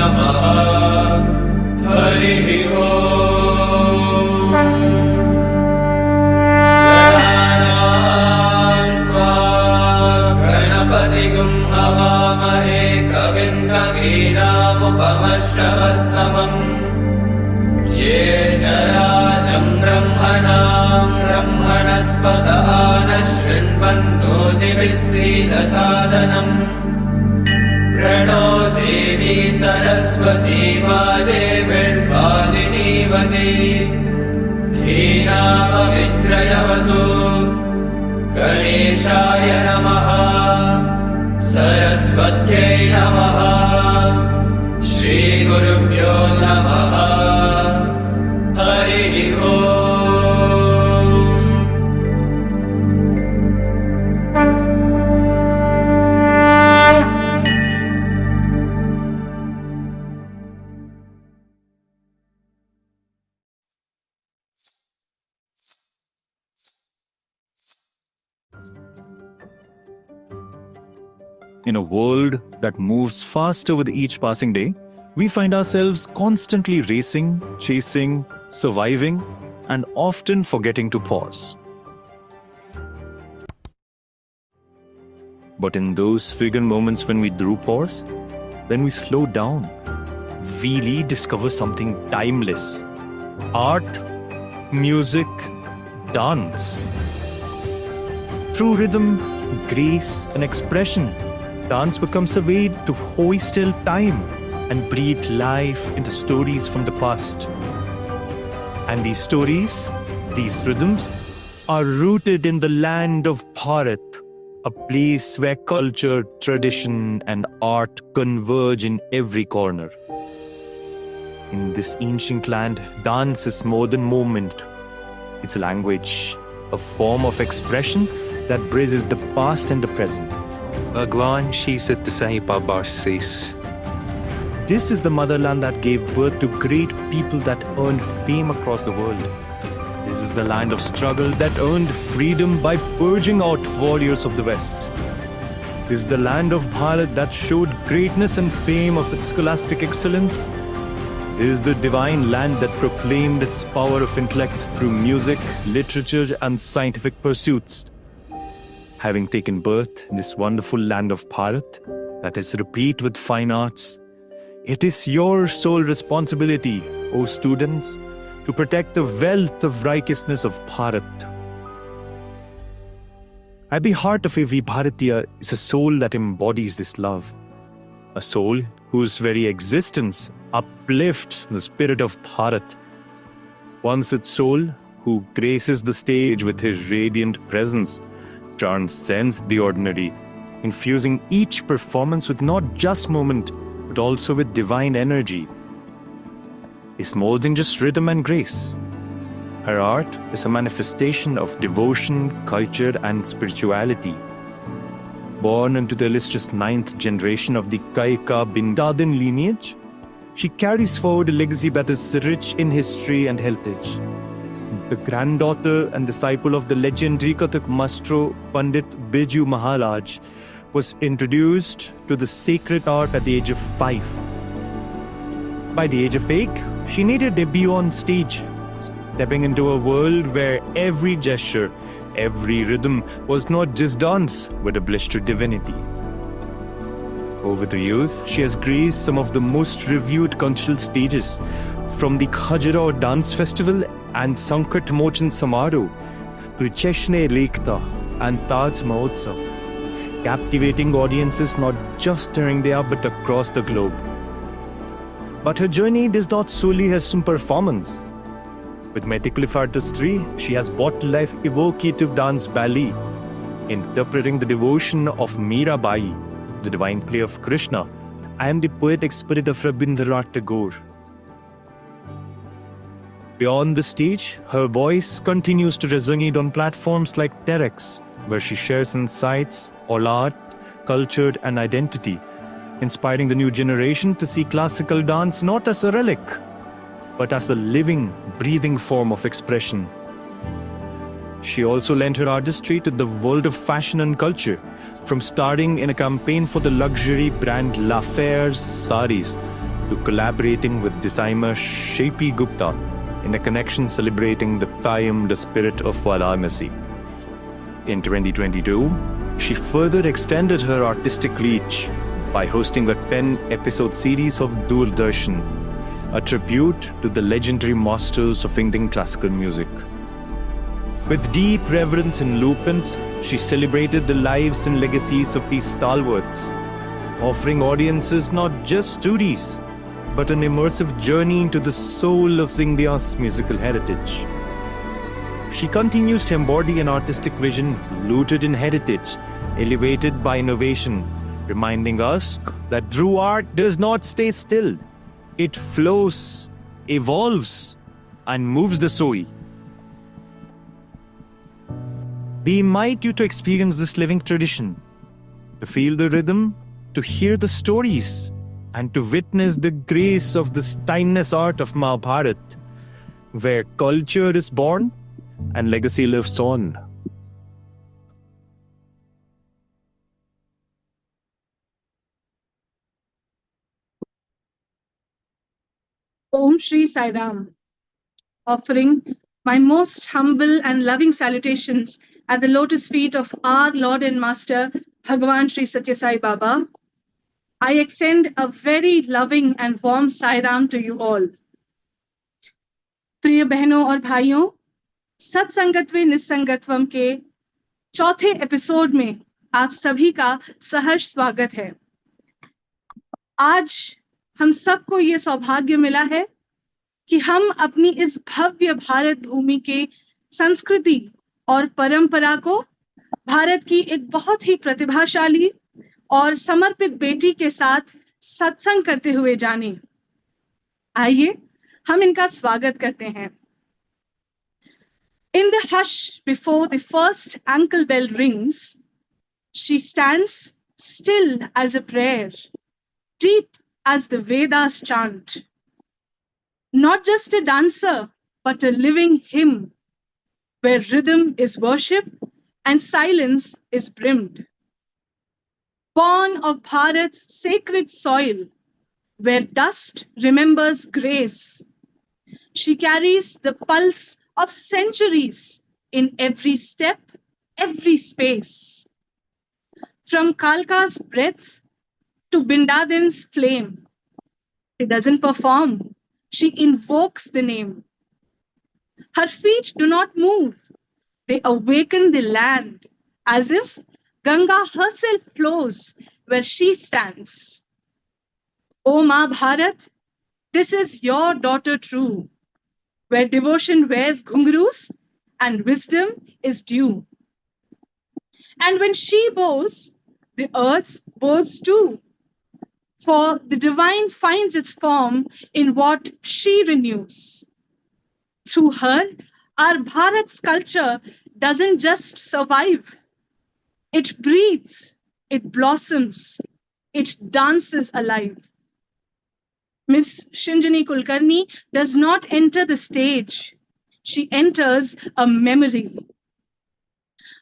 नमः हरिः ओम् गणपतिगुं हवामहे कविं कवीनामुपमश्रवस्तमम् ज्येष्ठराजं ब्रह्मणस्पत नः शृण्वन्नोतिभिः सीदसादनम् प्रणो देवी सरस्वती वाजेभिर्वाजिनीवती धीनामविद्रयवतु गणेशाय नमः सरस्वत्यै नमः श्रीगुरुभ्यो नमः हरिः ओम् In a world that moves faster with each passing day, we find ourselves constantly racing, chasing, surviving, and often forgetting to pause. But in those figure moments when we do pause, when we slow down, we rediscover something timeless. Art, music, dance. Through rhythm, grace, and expression, dance becomes a way to hoist still time and breathe life into stories from the past. And these stories, these rhythms, are rooted in the land of Bharat, a place where culture, tradition, and art converge in every corner. In this ancient land, dance is more than movement. It's a language, a form of expression that bridges the past and the present. Bhagwan Shishit Sai Babasis. This is the motherland that gave birth to great people that earned fame across the world. This is the land of struggle that earned freedom by purging out warriors of the West. This is the land of Bharat that showed greatness and fame of its scholastic excellence. This is the divine land that proclaimed its power of intellect through music, literature, and scientific pursuits. Having taken birth in this wonderful land of Bharat that is replete with fine arts, it is your sole responsibility, O students, to protect the wealth of righteousness of Bharat. At the heart of every Bharatiya is a soul that embodies this love, a soul whose very existence uplifts the spirit of Bharat. One such soul who graces the stage with his radiant presence transcends the ordinary, infusing each performance with not just moment, but also with divine energy. Is more than just rhythm and grace. Her art is a manifestation of devotion, culture, and spirituality. Born into the illustrious 9th generation of the Kaika Bindadin lineage, she carries forward a legacy that is rich in history and heritage. The granddaughter and disciple of the legendary Kathak maestro Pandit Biju Maharaj was introduced to the sacred art at the age of 5. By the age of 8, she made her debut on stage, stepping into a world where every gesture, every rhythm was not just dance, but a blush to divinity. Over the years, she has graced some of the most reviewed cultural stages, from the Khajuraho Dance Festival and Sankat Mochan Samaroh to Cheshne Lekta and Taj Mahotsav, captivating audiences not just during India but across the globe. But her journey does not solely have some performance. With meticulous artistry, she has brought to life evocative dance ballet, interpreting the devotion of Mirabai, the divine play of Krishna, and the poetic spirit of Rabindranath Tagore. Beyond the stage, her voice continues to resonate on platforms like TEDx, where she shares insights on art, culture, and identity, inspiring the new generation to see classical dance not as a relic, but as a living, breathing form of expression. She also lent her artistry to the world of fashion and culture, from starring in a campaign for the luxury brand La Faire's saris to collaborating with designer Shepi Gupta in a connection celebrating the Thayam, the spirit of Varanasi. In 2022, she further extended her artistic reach by hosting a 10-episode series of Doordarshan, a tribute to the legendary masters of Indian classical music. With deep reverence and lupins, she celebrated the lives and legacies of these stalwarts, offering audiences not just stories, but an immersive journey into the soul of India's musical heritage. She continues to embody an artistic vision rooted in heritage, elevated by innovation, reminding us that true art does not stay still. It flows, evolves, and moves the soul. We invite you to experience this living tradition, to feel the rhythm, to hear the stories, and to witness the grace of this timeless art of Mahabharat, where culture is born and legacy lives on. Om Shri Sai Ram, offering my most humble and loving salutations at the lotus feet of our Lord and Master, Bhagavan Shri Satya Sai Baba. I extend a very loving and warm Sai Ram to you all. प्रिय बहनों और भाइयों, सत्संगत्वे निस्संगत्वम के चौथे episode में आप सभी का सहर्ष स्वागत है। आज हम सबको ये सौभाग्य मिला है कि हम अपनी इस भव्य भारत भूमि के संस्कृति और परंपरा को भारत की एक बहुत ही प्रतिभाशाली और समर्पित बेटी के साथ सत्संग करते हुए जाने। आइए हम इनका स्वागत करते हैं। In the hush before the first ankle bell rings, she stands still as a prayer, deep as the Vedas chant. Not just a dancer, but a living hymn, where rhythm is worship and silence is brimmed. Born of Bharat's sacred soil, where dust remembers grace, she carries the pulse of centuries in every step, every space. From Kalka's breath to Bindadin's flame, she doesn't perform, she invokes the name. Her feet do not move, they awaken the land as if Ganga herself flows where she stands. O Ma Bharat, this is your daughter true, where devotion wears ghungroos and wisdom is due. And when she bows, the earth bows too, for the divine finds its form in what she renews. Through her, our Bharat's culture doesn't just survive, it breathes, it blossoms, it dances alive. Miss Shinjini Kulkarni does not enter the stage. She enters a memory.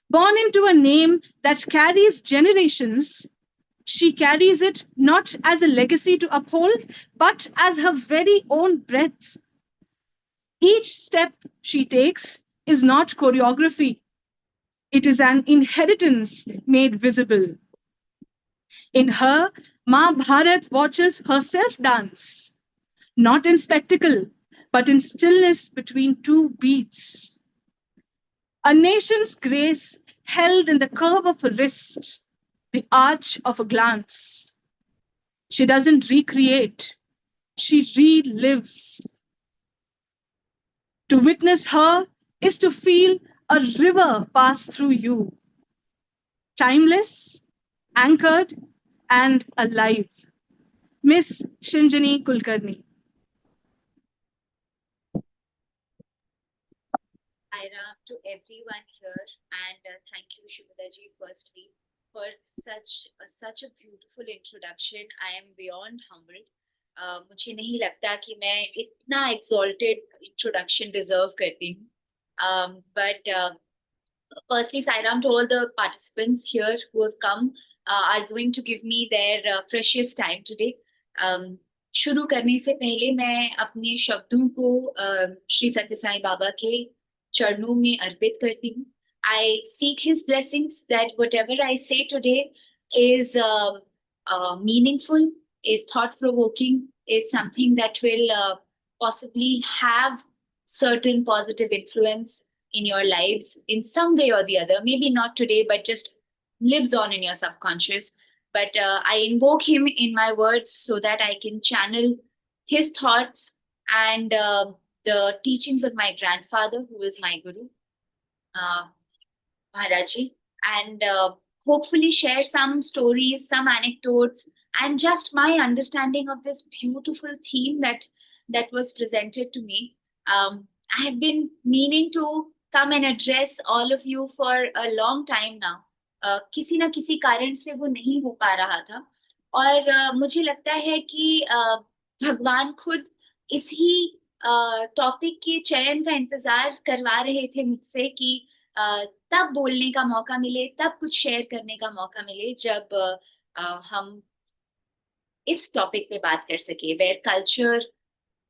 Born into a name that carries generations, she carries it not as a legacy to uphold, but as her very own breath. Each step she takes is not choreography. It is an inheritance made visible. In her, Ma Bharat watches herself dance, not in spectacle, but in stillness between two beats. A nation's grace held in the curve of a wrist, the arch of a glance. She doesn't recreate, she relives. To witness her is to feel a river pass through you, timeless, anchored, and alive. Miss Shinjini Kulkarni. Ira, to everyone here, and thank you, Shubhadaji, firstly, for such a beautiful introduction. I am beyond humbled. मुझे नहीं लगता कि मैं इतना exalted introduction deserve करती हूँ. But firstly, Sairam, to all the participants here who have come, are going to give me their precious time today. शुरू करने से पहले मैं अपने शब्दों को श्री सत्य साईं बाबा के चरणों में अर्पित करती हूँ. I seek his blessings that whatever I say today is meaningful, is thought-provoking, is something that will possibly have certain positive influence in your lives in some way or the other. Maybe not today, but just lives on in your subconscious. But I invoke him in my words so that I can channel his thoughts and the teachings of my grandfather, who is my guru, Maharaji, and hopefully share some stories, some anecdotes, and just my understanding of this beautiful theme that was presented to me. I have been meaning to come and address all of you for a long time now. किसी ना किसी कारण से वो नहीं हो पा रहा था, और मुझे लगता है कि भगवान खुद इसी टॉपिक के चयन का इंतजार करवा रहे थे मुझसे कि तब बोलने का मौका मिले, तब कुछ शेयर करने का मौका मिले जब हम इस टॉपिक पे बात कर सके, where culture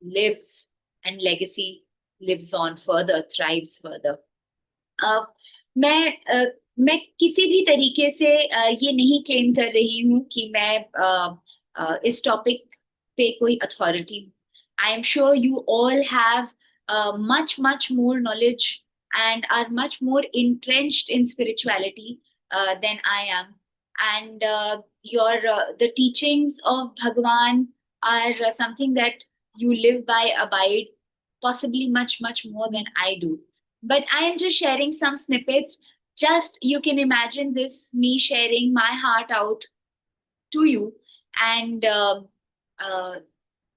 lives and legacy lives on further, thrives further. मैं किसी भी तरीके से ये नहीं क्लेम कर रही हूँ कि मैं इस टॉपिक पे कोई अथॉरिटी हूँ. I am sure you all have much more knowledge and are much more entrenched in spirituality than I am. And the teachings of Bhagwan are something that you live by, abide, possibly much more than I do. But I am just sharing some snippets. Just you can imagine this, me sharing my heart out to you, and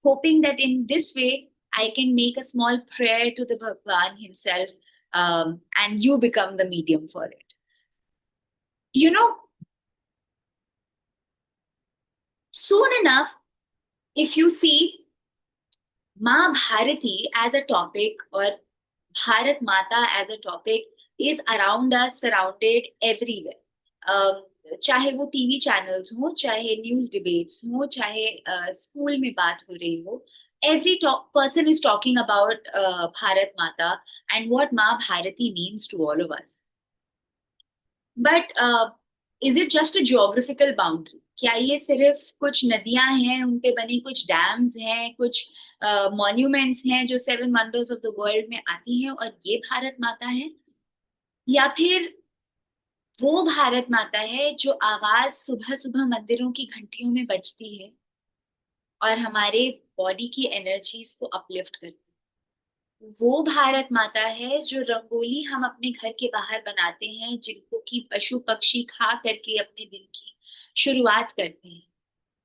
hoping that in this way I can make a small prayer to the Bhagwan himself, and you become the medium for it. You know, soon enough, if you see Ma Bharati as a topic, or Bharat Mata as a topic, is around us, surrounded everywhere. चाहे वो TV channels हो, चाहे news debates हो, चाहे school में बात हो रही हो, every person is talking about Bharat Mata and what Ma Bharati means to all of us. But is it just a geographical boundary? क्या ये सिर्फ कुछ नदियां हैं, उन पे बनी कुछ डैम्स हैं, कुछ मॉन्यूमेंट्स हैं जो 7 वंडर्स ऑफ द वर्ल्ड में आती हैं और ये भारत माता है? या फिर वो भारत माता है जो आवाज सुबह सुबह मंदिरों की घंटियों में बजती है और हमारे बॉडी की एनर्जीज को अपलिफ्ट करती है? वो भारत माता है जो रंगोली हम अपने घर के बाहर बनाते हैं, जिनको कि पशु पक्षी खा करके अपने दिन की शुरुआत करते हैं?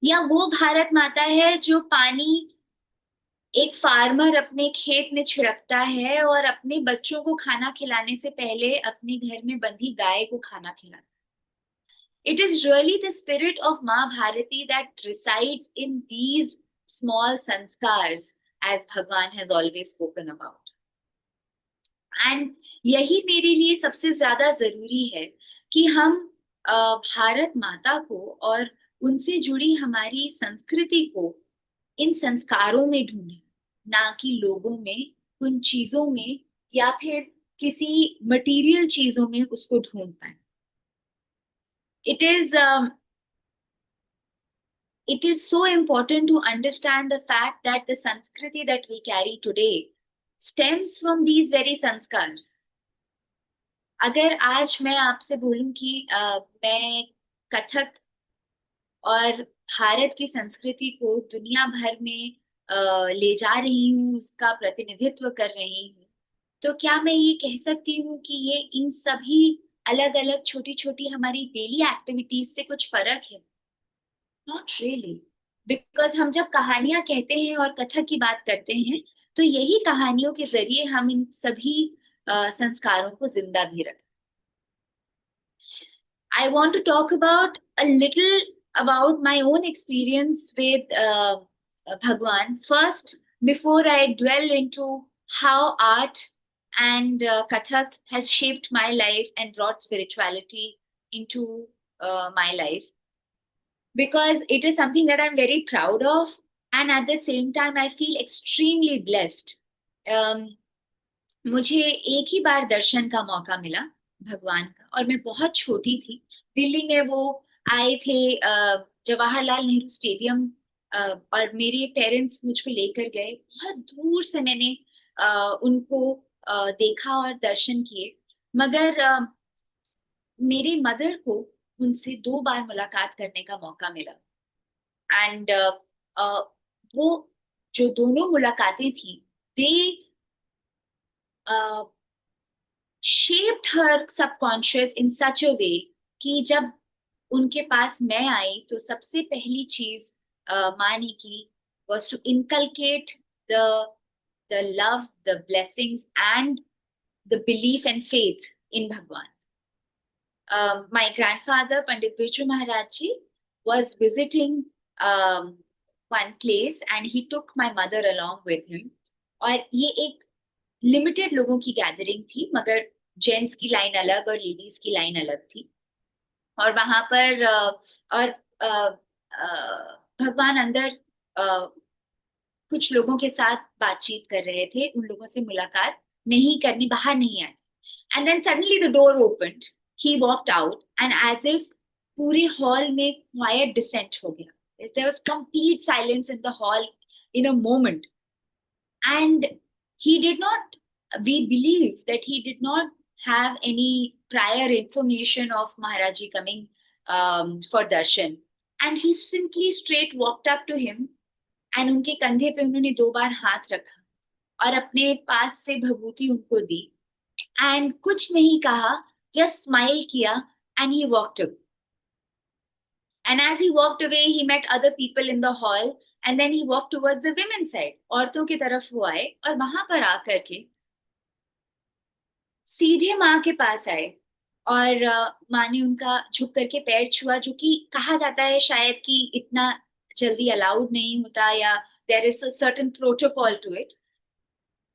या वो भारत माता है जो पानी एक फार्मर अपने खेत में छिड़कता है और अपने बच्चों को खाना खिलाने से पहले अपने घर में बंधी गाय को खाना खिलाता है? It is really the spirit of Ma Bharati that resides in these small sanskars, as Bhagwan has always spoken about. And यही मेरे लिए सबसे ज्यादा जरूरी है कि हम भारत माता को और उनसे जुड़ी हमारी संस्कृति को इन संस्कारों में ढूंढें, ना कि लोगों में, उन चीजों में, या फिर किसी मटेरियल चीजों में उसको ढूंढ पाए. It is so important to understand the fact that the Sanskriti that we carry today stems from these very sanskars. अगर आज मैं आपसे बोलूं कि मैं कथक और भारत की संस्कृति को दुनिया भर में ले जा रही हूँ, उसका प्रतिनिधित्व कर रही हूँ, तो क्या मैं ये कह सकती हूँ कि ये इन सभी अलग अलग छोटी छोटी हमारी डेली एक्टिविटीज से कुछ फर्क है? नॉट रियली, बिकॉज हम जब कहानियां कहते हैं और कथक की बात करते हैं तो यही कहानियों के जरिए हम इन सभी संस्कारों को जिंदा भी रखते. I want to talk about a little about my own experience with Bhagwan first, before I dwell into how art and Kathak has shaped my life and brought spirituality into my life, because it is something that I'm very proud of. and at the same time I feel extremely blessed. मुझे एक ही बार दर्शन का मौका मिला भगवान का, और मैं बहुत छोटी थी. दिल्ली में वो आए थे जवाहरलाल नेहरू स्टेडियम, और मेरे पेरेंट्स मुझको लेकर गए. बहुत दूर से मैंने उनको देखा और दर्शन किए. मगर मेरे मदर को उनसे 2 बार मुलाकात करने का मौका मिला. एंड वो जो दोनों मुलाकातें थी, दे shaped her subconscious in such a way कि जब उनके पास मैं आई तो सबसे पहली चीज माँ ने की was to inculcate the love, the blessings and the belief and faith in Bhagwan. My grandfather Pandit Birju Maharaj ji was visiting one place and he took my mother along with him. और ये एक limited लोगों की gathering थी, मगर gents की line अलग और लेडीज की लाइन अलग थी. और वहां पर और भगवान अंदर कुछ लोगों के साथ बातचीत कर रहे थे. उन लोगों से मुलाकात नहीं करनी, बाहर नहीं आए. And then suddenly the door opened, he walked out and as if पूरे हॉल में क्वाइट डिसेंट हो गया. There was complete silence in the hall in a moment. And he did not, we believe that he did not have any prior information of Maharaji coming for darshan, and he simply straight walked up to him and उनके कंधे पे उन्होंने 2 बार हाथ रखा और अपने पास से भभूति उनको दी and कुछ नहीं कहा, just smile किया and he walked away. And as he walked away, he met other people in the hall and then he walked towards the women's side. औरतों की तरफ वो आए और वहां पर आकर के सीधे माँ के पास आए और माँ ने उनका झुक करके पैर छुआ, जो कि कहा जाता है शायद कि इतना जल्दी अलाउड नहीं होता या there is a certain protocol to it.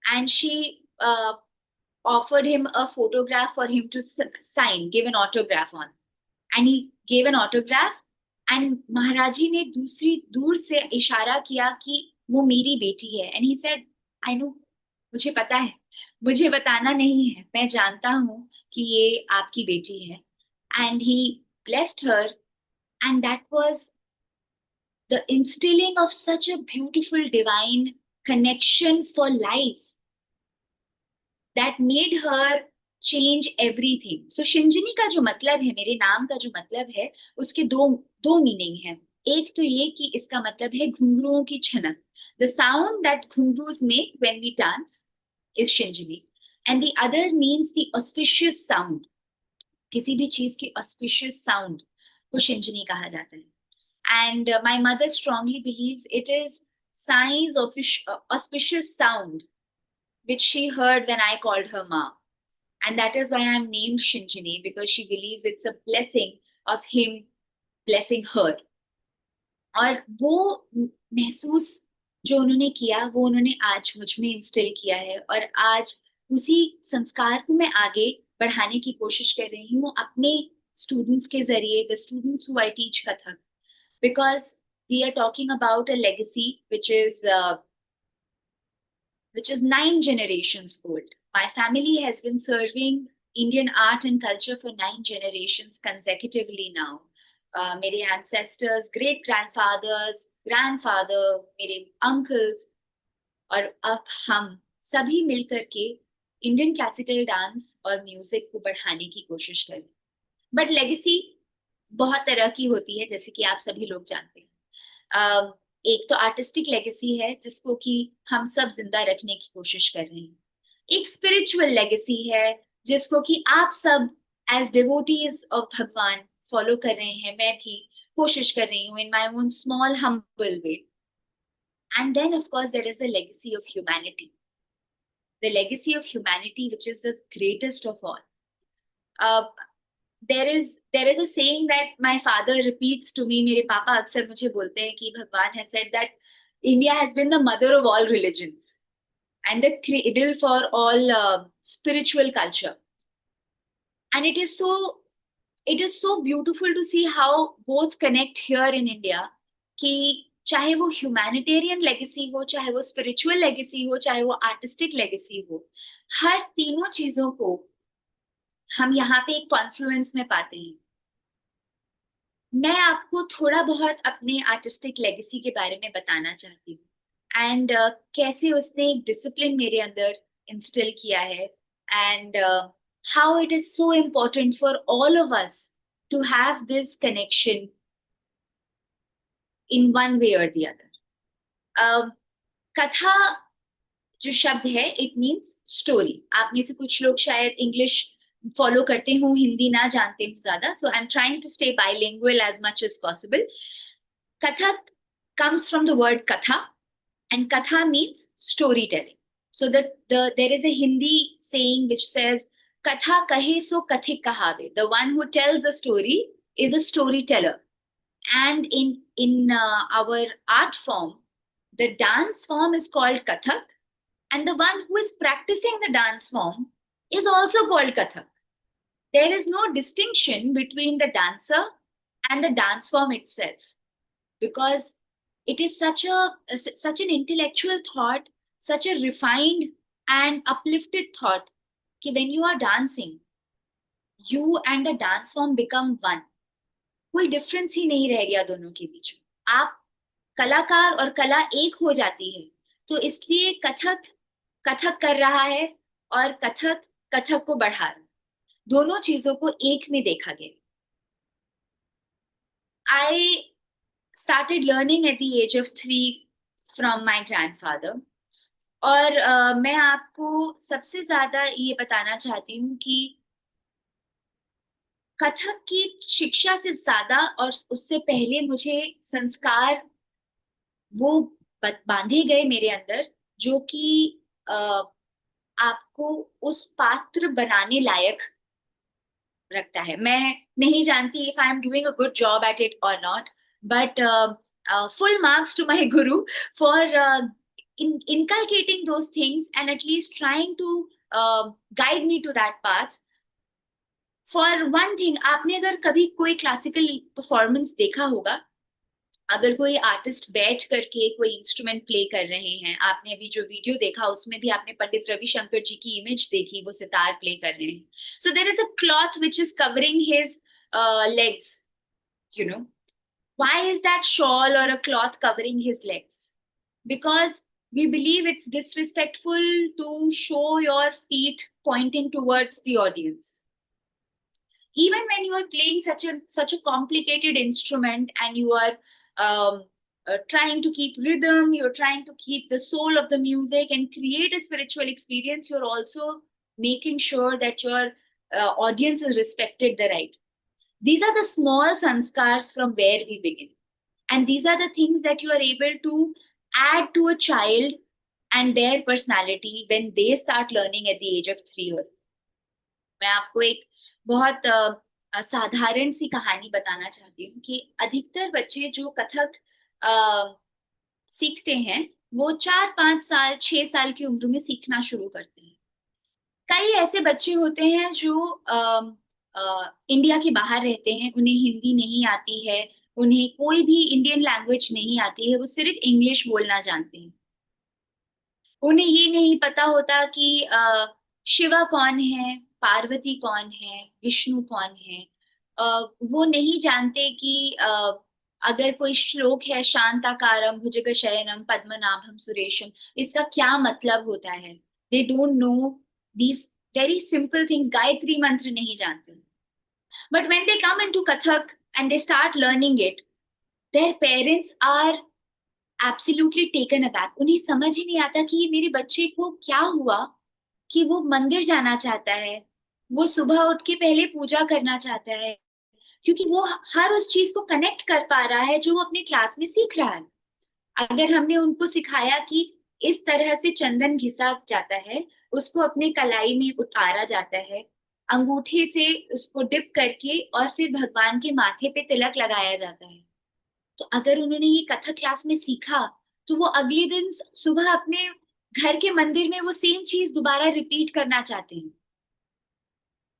And she offered him a photograph for him to sign, give an autograph on. And he gave an autograph. And Maharaji ने दूर से इशारा किया कि वो मेरी बेटी है. And he said, I know, मुझे पता है, मुझे बताना नहीं है, मैं जानता हूँ कि ये आपकी बेटी है. And he blessed her, and that was the instilling of such a beautiful divine connection for life that made her change everything. So Shinjini का जो मतलब है, मेरे नाम का जो मतलब है, उसके दो मीनिंग है. एक तो ये कि इसका मतलब है घुंघरुओं की छनक. The sound that घुंघरूस make when we dance is Shinjini. And the other means the auspicious sound. किसी भी चीज की auspicious sound को Shinjini कहा जाता है. And my mother strongly believes it is Sai's auspicious sound which she heard when I called her Ma. And that is why I'm named Shinjini, because she believes it's a blessing of him blessing her. और वो महसूस जो उन्होंने किया, वो उन्होंने आज मुझ में इंस्टिल किया है, और आज उसी संस्कार को मैं आगे बढ़ाने की कोशिश कर रही हूँ अपने स्टूडेंट्स के जरिए, the students who I teach Kathak, because we are talking about a legacy which is 9 generations old. My family has been serving Indian art and culture for 9 generations consecutively now. मेरे ancestors, great grandfathers, grandfather, मेरे uncles, और अब हम सभी मिलकर के Indian classical dance और music को बढ़ाने की कोशिश करें. बट लेगेसी बहुत तरह की होती है, जैसे कि आप सभी लोग जानते हैं. एक तो आर्टिस्टिक लेगेसी है जिसको कि हम सब जिंदा रखने की कोशिश कर रहे हैं. एक स्पिरिचुअल लेगेसी है जिसको कि आप सब एज डिवोटीज ऑफ भगवान फॉलो कर रहे हैं. मैं भी कोशिश कर रही हूँ in my own small humble way. And then of course there is a legacy of humanity, the legacy of humanity which is the greatest of all. there is a saying that my father repeats to me. मेरे पापा अक्सर मुझे बोलते हैं कि भगवान has said that India has been the mother of all religions and the cradle for all spiritual culture. And it is so beautiful to see how both connect here in India. कि चाहे वो humanitarian legacy हो, चाहे वो spiritual legacy हो, चाहे वो artistic legacy हो, हर तीनों चीजों को हम यहाँ पे एक कॉन्फ्लुएंस में पाते हैं। मैं आपको थोड़ा बहुत अपने आर्टिस्टिक लेगेसी के बारे में बताना चाहती हूँ एंड कैसे उसने एक डिसिप्लिन मेरे अंदर इंस्टिल किया है and how it is so important for all of us to have this connection in one way or the other. कथा जो शब्द है इट मीन्स स्टोरी। आप में से कुछ लोग शायद इंग्लिश फॉलो करते हो, हिंदी ना जानते हो ज्यादा, so I am trying to stay bilingual as much as possible. Kathak comes from the word katha and katha means storytelling. So there is a Hindi saying which says katha kahe so kathik kahave. The one who tells a story is a storyteller. And in our art form, the dance form is called kathak, and the one who is practicing the dance form is also called kathak. There is no distinction between the dancer and the dance form itself, because it is such an intellectual thought, such a refined and uplifted thought कि when you are dancing, you and the dance form become one. कोई difference ही नहीं रह गया दोनों के बीच में। आप कलाकार और कला एक हो जाती है, तो इसलिए कथक कथक कर रहा है और कथक कथक को बढ़ा रहा है। दोनों चीजों को एक में देखा गया। I started learning at the age of 3 from my grandfather. और मैं आपको सबसे ज्यादा ये बताना चाहती हूँ कि कथक की शिक्षा से ज्यादा और उससे पहले मुझे संस्कार वो बांधे गए मेरे अंदर जो कि आपको उस पात्र बनाने लायक रखता है। मैं नहीं जानती if I am doing a good job at it or not, but full marks to my guru for inculcating those things and at least trying to guide me to that path. For one thing, आपने अगर कभी कोई classical performance देखा होगा, अगर कोई artist बैठ करके कोई इंस्ट्रूमेंट प्ले कर रहे हैं, आपने अभी जो वीडियो देखा उसमें भी आपने पंडित रविशंकर जी की इमेज देखी, वो सितार प्ले कर रहे हैं। So there is a cloth which is covering his legs, you know. Why is that shawl or a cloth covering his legs? Because we believe it's disrespectful to show your feet pointing towards the audience. Even when you are playing such a complicated instrument and you are trying to keep rhythm, you're trying to keep the soul of the music and create a spiritual experience, you're also making sure that your audience is respected the right. These are the small sanskars from where we begin. And these are the things that you are able to add to a child and their personality when they start learning at the age of 3 years. मैं आपको एक बहुत साधारण सी कहानी बताना चाहती हूँ कि अधिकतर बच्चे जो कथक सीखते हैं वो 4-5 साल 6 साल की उम्र में सीखना शुरू करते हैं। कई ऐसे बच्चे होते हैं जो इंडिया के बाहर रहते हैं, उन्हें हिंदी नहीं आती है, उन्हें कोई भी इंडियन लैंग्वेज नहीं आती है, वो सिर्फ इंग्लिश बोलना जानते हैं। उन्हें ये नहीं पता होता कि शिवा कौन है, पार्वती कौन है, विष्णु कौन है। वो नहीं जानते कि अगर कोई श्लोक है शांताकारम भुजगशयनम पद्मनाभम सुरेशम, इसका क्या मतलब होता है। They don't know these very simple things. Gayatri mantra नहीं जानते। But when they come into Kathak and they start learning it, their parents are absolutely taken aback. उन्हें समझ ही नहीं आता कि ये मेरे बच्चे को क्या हुआ कि वो मंदिर जाना चाहता है, वो सुबह उठ के पहले पूजा करना चाहता है, क्योंकि वो हर उस चीज को कनेक्ट कर पा रहा है जो वो अपने क्लास में सीख रहा है। अगर हमने उनको सिखाया कि इस तरह से चंदन घिसा जाता है, उसको अपने कलाई में उतारा जाता है, अंगूठे से उसको डिप करके और फिर भगवान के माथे पे तिलक लगाया जाता है, तो अगर उन्होंने ये कथक क्लास में सीखा तो वो अगले दिन सुबह अपने घर के मंदिर में वो सेम चीज दोबारा रिपीट करना चाहते हैं।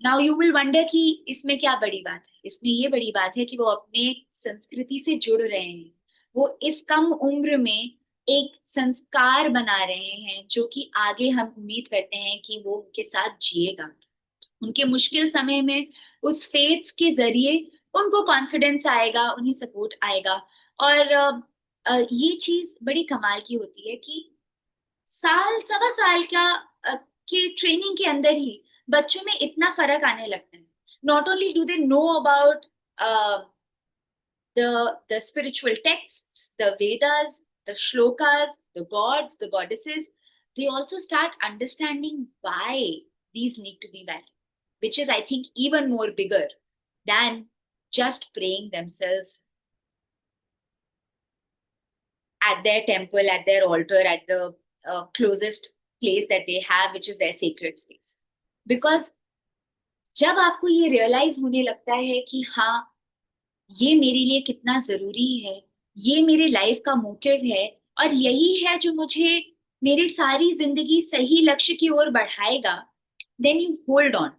नाउ यू विल वंडर कि इसमें क्या बड़ी बात है। इसमें ये बड़ी बात है कि वो अपने संस्कृति से जुड़ रहे हैं, वो इस कम उम्र में एक संस्कार बना रहे हैं जो कि आगे हम उम्मीद करते हैं कि वो उनके साथ जिएगा। उनके मुश्किल समय में उस फेथ के जरिए उनको कॉन्फिडेंस आएगा, उन्हें सपोर्ट आएगा। और ये चीज बड़ी कमाल की होती है कि साल सवा साल के ट्रेनिंग के अंदर ही बच्चों में इतना फर्क आने लगता है। Not only do they know about the spiritual texts, the Vedas, the shlokas, the gods, the goddesses, they also start understanding why these need to be valued, which is, I think, even more bigger than just praying themselves at their temple, at their altar, at the closest place that they have, which is their sacred space. Because जब आपको ये realize होने लगता है कि हाँ, ये मेरे लिए कितना जरूरी है, ये मेरे लाइफ का मोटिव है और यही है जो मुझे मेरी सारी जिंदगी सही लक्ष्य की ओर बढ़ाएगा, then you hold on.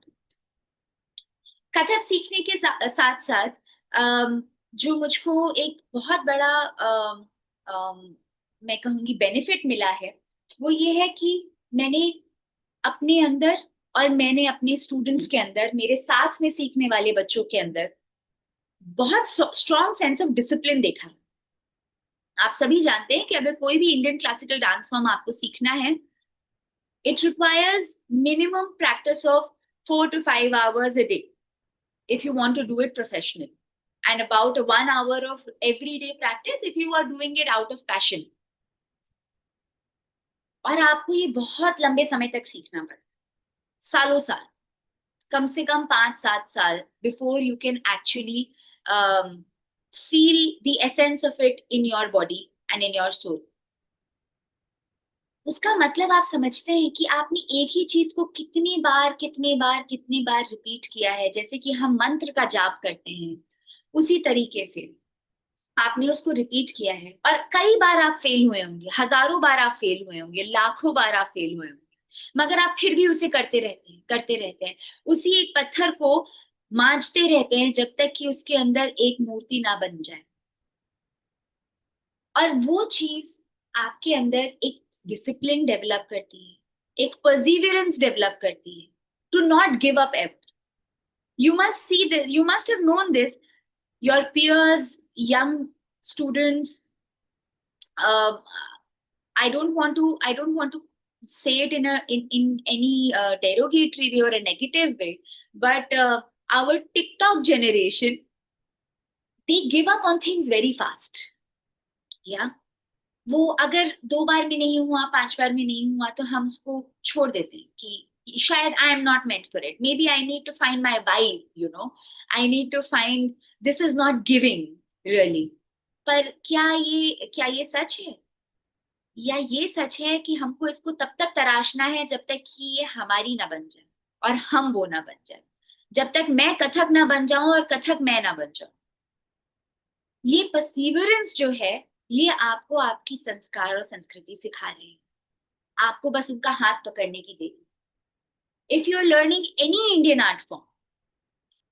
Kathak सीखने के साथ साथ जो मुझको एक बहुत बड़ा मैं कहूंगी बेनिफिट मिला है, वो ये है कि मैंने अपने अंदर और मैंने अपने स्टूडेंट्स के अंदर, मेरे साथ में सीखने वाले बच्चों के अंदर बहुत स्ट्रॉन्ग सेंस ऑफ डिसिप्लिन देखा। आप सभी जानते हैं कि अगर कोई भी इंडियन क्लासिकल डांस फॉर्म आपको सीखना है, it requires minimum practice of 4 to 5 hours a day if you want to do it professionally, and about 1 hour of everyday practice if you are doing it out of passion. और आपको ये बहुत लंबे समय तक सीखना पड़ता, सालों साल, कम से कम 5-7 साल before you can actually feel the essence of it in your body and in your soul. उसका मतलब आप समझते हैं कि आपने एक ही चीज को कितनी बार रिपीट किया है। जैसे कि हम मंत्र का जाप करते हैं, उसी तरीके से आपने उसको रिपीट किया है और कई बार आप फेल हुए होंगे, हजारों बार आप फेल हुए होंगे, लाखों बार आप फेल हुए होंगे, मगर आप फिर भी उसे करते रहते हैं, उसी एक पत्थर को मांझते रहते हैं जब तक कि उसके अंदर एक मूर्ति ना बन जाए। और वो चीज आपके अंदर एक डिसिप्लिन डेवलप करती है, एक परसिवियरेंस डेवलप करती है, to not give up ever. You must see this, you must have known this, your peers, young students, I don't want to say it in any derogatory way or a negative way, but our TikTok generation, they give up on things very fast. Yeah, वो अगर 2 बार में नहीं हुआ, 5 बार में नहीं हुआ, तो हम उसको छोड़ देते हैं कि शायद I am not meant for it. Maybe I need to find my vibe, you know. I need to find, this is not giving really. पर क्या ये सच है? या ये सच है कि हमको इसको तब तक तराशना है जब तक कि ये हमारी ना बन जाए और हम वो ना बन जाए, जब तक मैं कथक ना बन जाऊं और कथक मैं ना बन जाऊं। ये परसिवरेंस जो है, ये आपको आपकी संस्कार और संस्कृति सिखा रहे हैं, आपको बस उनका हाथ पकड़ने की देरी। If you are learning any Indian art form,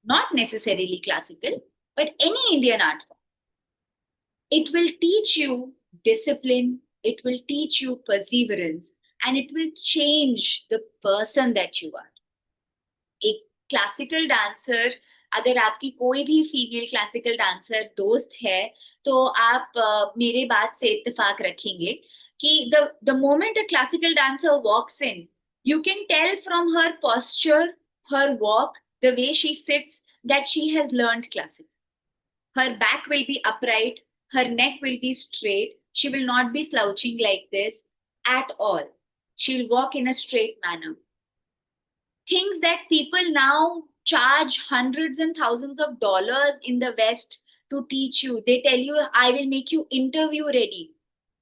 not necessarily classical, but any Indian art form, it will teach you discipline, it will teach you perseverance, and it will change the person that you are. एक classical dancer, अगर आपकी कोई भी female classical dancer दोस्त है, तो आप मेरे बात से इत्तेफाक रखेंगे कि the moment a classical dancer walks in, you can tell from her posture, her walk, the way she sits, that she has learned classical. Her back will be upright, her neck will be straight. She will not be slouching like this at all. She'll walk in a straight manner. Things that people now charge hundreds and thousands of dollars in the West to teach you. They tell you, I will make you interview ready.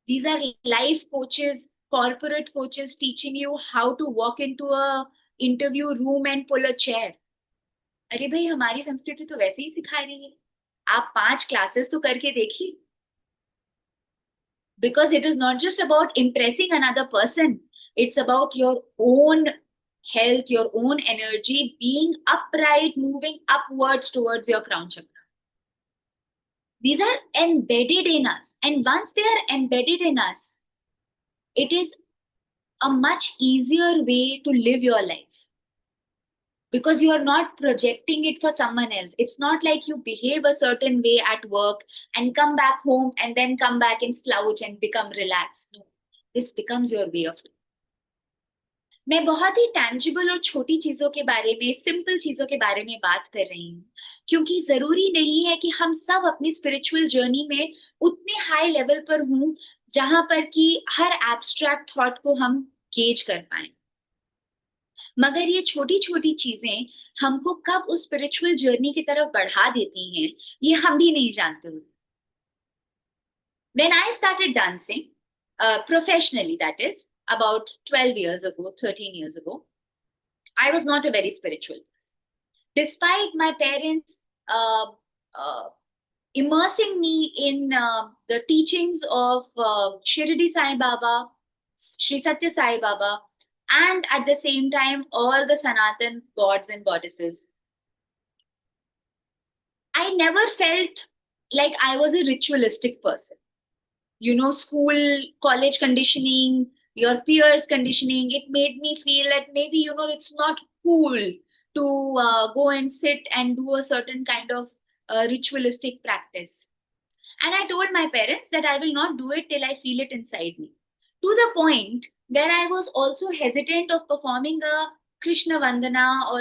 These are life coaches, corporate coaches teaching you how to walk into a interview room and pull a chair. अरे भाई, हमारी संस्कृति तो वैसे ही सिखा रही है, आप 5 क्लासेस तो करके देखिए। Because it is not just about impressing another person, it's about your own health, your own energy, being upright, moving upwards towards your crown chakra. These are embedded in us. And once they are embedded in us, it is a much easier way to live your life. Because you are not projecting it for someone else. It's not like you behave a certain way at work and come back home and then come back and slouch and become relaxed. No, this becomes your way of life. मैं बहुत ही tangible और छोटी चीजों के बारे में, simple चीजों के बारे में बात कर रही हूँ, क्योंकि जरूरी नहीं है कि हम सब अपनी स्पिरिचुअल जर्नी में उतने हाई लेवल पर हों जहां पर कि हर एब्स्ट्रैक्ट थॉट को हम गेज कर पाए, मगर ये छोटी छोटी चीजें हमको कब उस स्पिरिचुअल जर्नी की तरफ बढ़ा देती हैं, ये हम भी नहीं जानते होते. When I started dancing, professionally, that is, about 12 years ago, 13 years ago, I was not a very spiritual person. Despite my parents immersing me in the teachings of Shirdi Sai Baba, Sri Satya Sai Baba, and at the same time, all the Sanatan gods and goddesses, I never felt like I was a ritualistic person. You know, school, college conditioning, your peers conditioning, it made me feel that maybe, you know, it's not cool to go and sit and do a certain kind of ritualistic practice. And I told my parents that I will not do it till I feel it inside me. To the point where I was also hesitant of performing a Krishna Vandana or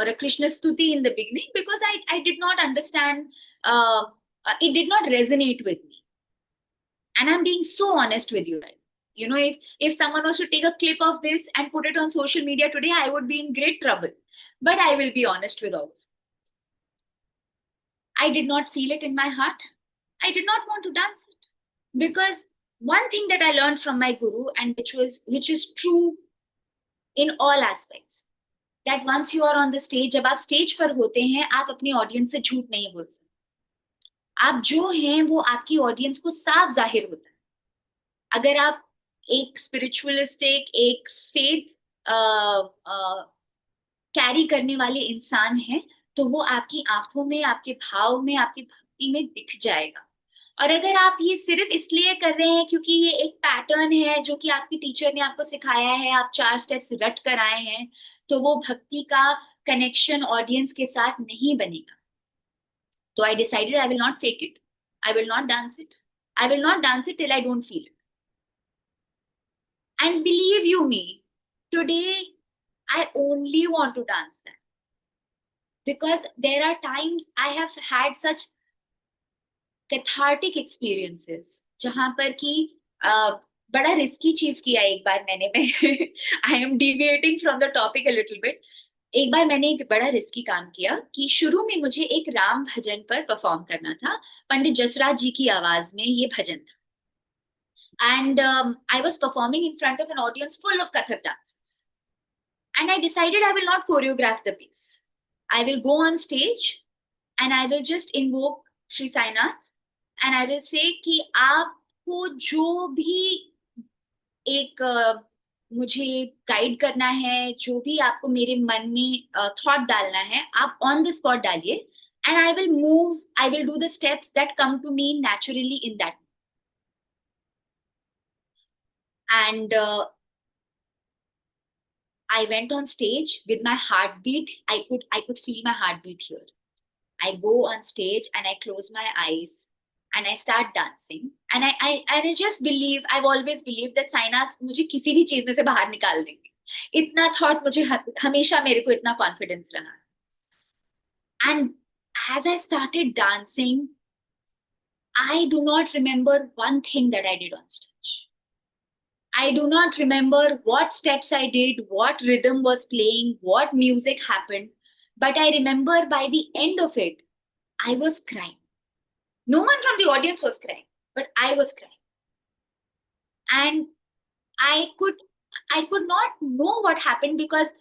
a Krishna Stuti in the beginning, because I did not understand, it did not resonate with me. And I'm being so honest with you, right? You know, if someone was to take a clip of this and put it on social media today, I would be in great trouble. But I will be honest with all of you. I did not feel it in my heart. I did not want to dance it. Because one thing that I learned from my guru, and which is true in all aspects, that once you are on the stage, जब आप stage पर होते हैं, आप अपनी audience से झूठ नहीं बोल सकते. आप जो हैं वो आपकी ऑडियंस को साफ जाहिर होता है. अगर आप एक स्पिरिचुअलिस्टिक, एक फेथ कैरी करने वाले इंसान हैं, तो वो आपकी आंखों में, आपके भाव में, आपकी भक्ति में दिख जाएगा. और अगर आप ये सिर्फ इसलिए कर रहे हैं क्योंकि ये एक पैटर्न है जो कि आपकी टीचर ने आपको सिखाया है, आप 4 स्टेप्स रट कर आए हैं, तो वो भक्ति का कनेक्शन ऑडियंस के साथ नहीं बनेगा. So I decided I will not fake it. I will not dance it. I will not dance it till I don't feel it. And believe you me, today I only want to dance that. Because there are times I have had such cathartic experiences जहां पर कि बड़ा risky चीज किया एक बार मैंने. I am deviating from the topic a little bit. एक बार मैंने एक बड़ा रिस्की काम किया कि शुरू में मुझे एक राम भजन पर परफॉर्म करना था. पंडित जसराज जी की आवाज में ये भजन था. And I was performing in front of an audience full of Kathak dancers. And I decided I will not choreograph the piece. I will go on stage and I will just invoke Sri Sainath and I will say कि आपको जो भी एक मुझे guide करना है, जो भी आपको मेरे मन में थॉट डालना है, आप ऑन द स्पॉट डालिए. And I will move, I will do the steps that come to me naturally in that. And I went on stage with my heartbeat. I could feel my heartbeat here. I go on stage and I close my eyes and I start dancing. And I just believe, I've always believed that Sainath मुझे किसी भी चीज में से बाहर निकाल देंगे. इतना thought मुझे हमेशा मेरे को इतना confidence रहा. And as I started dancing, I do not remember one thing that I did on stage. I do not remember what steps I did, what rhythm was playing, what music happened. But I remember by the end of it, I was crying. No one from the audience was crying, but I was crying. And I could not know what happened because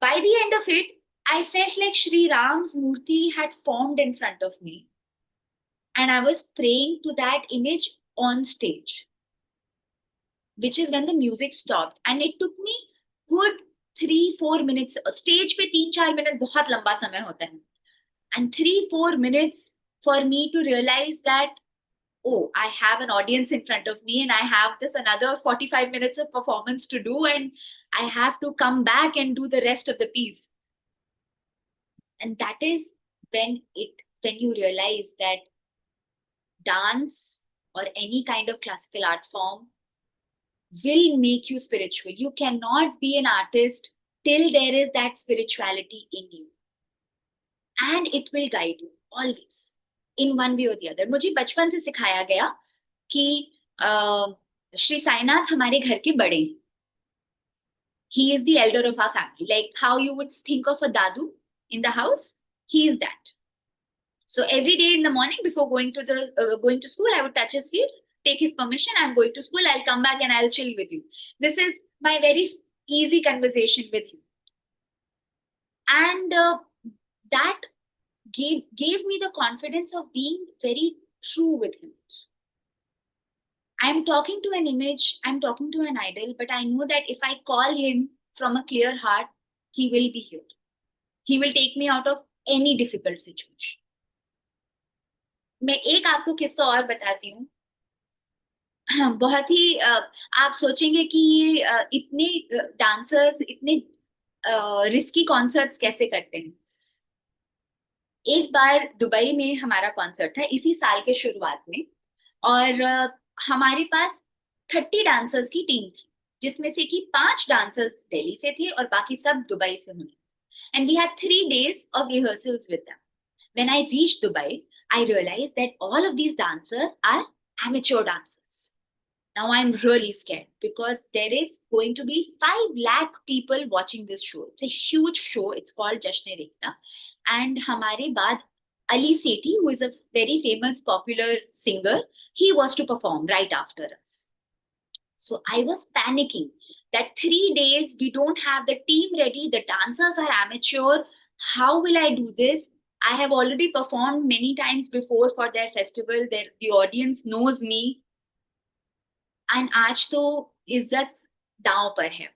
by the end of it, I felt like Sri Ram's Murti had formed in front of me. And I was praying to that image on stage. Which is when the music stopped. And it took me good 3-4 minutes. Stage पे 3-4 minute बहुत लंबा समय होता है. And 3-4 minutes for me to realize that, oh, I have an audience in front of me and I have this another 45 minutes of performance to do, and I have to come back and do the rest of the piece. And that is when you realize that dance or any kind of classical art form will make you spiritual. You cannot be an artist till there is that spirituality in you. And it will guide you always in one way or the other. मुझे बचपन से सिखाया गया कि श्री साईनाथ हमारे घर के बड़े हैं. He is the elder of our family. Like how you would think of a dadu in the house, he is that. So every day in the morning before going to school, I would touch his feet, take his permission. I'm going to school. I'll come back and I'll chill with you. This is my very easy conversation with him. And that gave me the confidence of being very true with him. I'm talking to an image, I'm talking to an idol, but I know that if I call him from a clear heart, he will be here. He will take me out of any difficult situation. मैं एक आपको किस्सा और बताती हूँ. बहुत ही आप सोचेंगे कि ये इतने डांसर्स इतने रिस्की कॉन्सर्ट्स कैसे करते हैं. एक बार दुबई में हमारा कॉन्सर्ट था इसी साल के शुरुआत में, और हमारे पास 30 डांसर्स की टीम थी, जिसमें से कि 5 डांसर्स दिल्ली से थे और बाकी सब दुबई से हुए. And we had 3 days of rehearsals with them. When I reached Dubai, I realized that all of these dancers are amateur dancers. Now I'm really scared because there is going to be 5 lakh people watching this show. It's a huge show. It's called Jashn-e-Rekhta. And हमारे बाद Ali Sethi, who is a very famous popular singer, he was to perform right after us. So I was panicking that 3 days we don't have the team ready. The dancers are amateur. How will I do this? I have already performed many times before for their festival. The audience knows me. And आज तो इज्जत दांव पर है.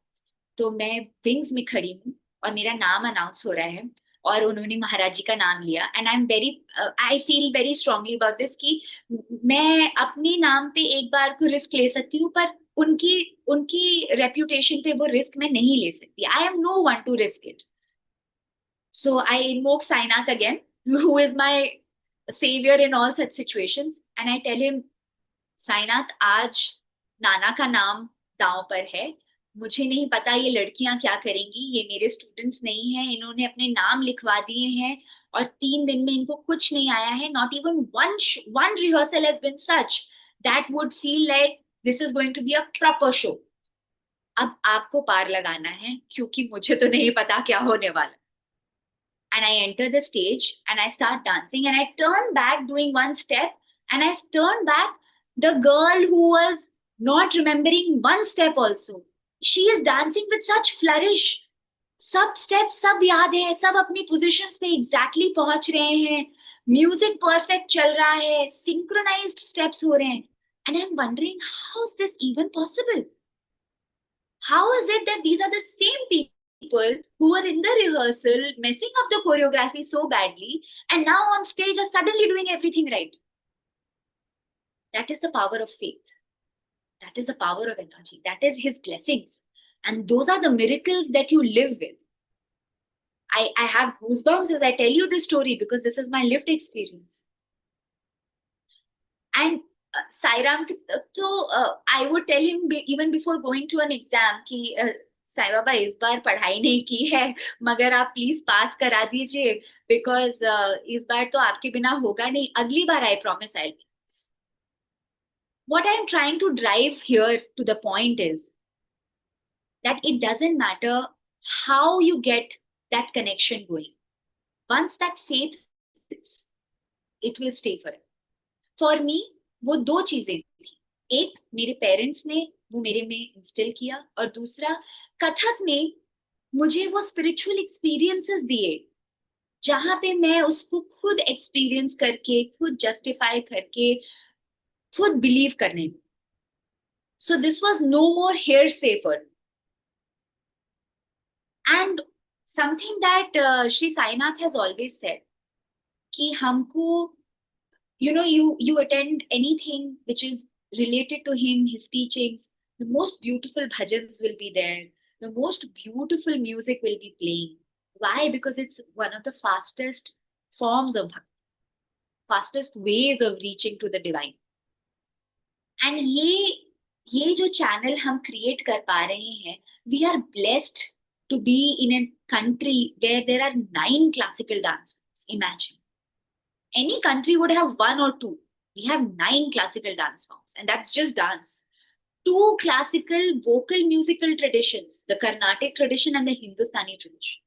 तो मैं wings में खड़ी हूँ और मेरा नाम अनाउंस हो रहा है और उन्होंने महाराज जी का नाम लिया. And I feel very strongly about this कि मैं अपने नाम पे एक बार को रिस्क ले सकती हूँ, पर उनकी रेप्यूटेशन पे वो रिस्क मैं नहीं ले सकती. I am no one to risk it. So I invoke Sainath again, who is my savior in all such situations. And I tell him, Sainath, आज नाना का नाम दांव पर है. मुझे नहीं पता ये लड़कियां क्या करेंगी. ये मेरे स्टूडेंट्स नहीं हैं. इन्होंने अपने नाम लिखवा दिए हैं और 3 दिन में इनको कुछ नहीं आया है. Not even one rehearsal has been such that would feel like this is going to be a proper show. अब आपको पार लगाना है क्योंकि मुझे तो नहीं पता क्या होने वाला. And I enter the stage and I start dancing and I turn back doing one step and I turn back. The girl who was not remembering one step also, she is dancing with such flourish. सब steps सब याद है, सब अपनी positions पे exactly पहुंच रहे हैं, music perfect चल रहा है, synchronized steps हो रहे हैं. And I'm wondering, how is this even possible? How is it that these are the same people who were in the rehearsal messing up the choreography so badly and now on stage are suddenly doing everything right? That is the power of faith. That is the power of energy. That is his blessings. And those are the miracles that you live with. I have goosebumps as I tell you this story because this is my lived experience. And Sairam, so I would tell him even before going to an exam कि साई बाबा इस बार पढ़ाई नहीं की है मगर आप please पास करा दीजिए बिकॉज इस बार तो आपके बिना होगा नहीं. अगली बार I promise I. What I am trying to drive here to the point is that it doesn't matter how you get that connection going. Once that faith fits, it will stay forever. For me, वो 2 चीजें थी. एक मेरे parents ने वो मेरे में instil किया और दूसरा कथक ने मुझे वो स्पिरिचुअल एक्सपीरियंसेस दिए जहां पे मैं उसको खुद एक्सपीरियंस करके खुद जस्टिफाई करके खुद बिलीव करने में. So this was no more hearsay for me. And something that Shri Sainath has always said कि हमको you attend anything which is related to him, his teachings, the most beautiful bhajans will be there. The most beautiful music will be playing. Why? Because it's one of the fastest forms of bhakti, fastest ways of reaching to the divine. And ये जो channel हम create कर पा रहे हैं, we are blessed to be in a country where there are 9 classical dance forms. Imagine. Any country would have 1 or 2. We have 9 classical dance forms, and that's just dance. 2 classical vocal musical traditions, the Carnatic tradition and the Hindustani tradition.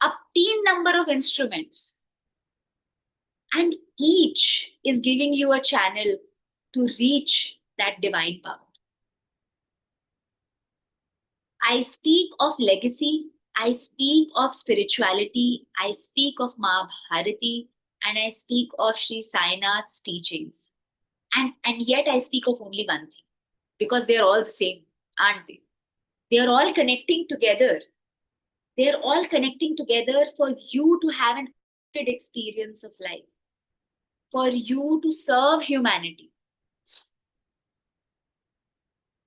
A teen number of instruments. And each is giving you a channel to reach that divine power. I speak of legacy, I speak of spirituality, I speak of Mahabharati, and I speak of Sri Sainath's teachings. And yet I speak of only one thing, because they are all the same, aren't they? They are all connecting together. They are all connecting together for you to have an experience of life, for you to serve humanity.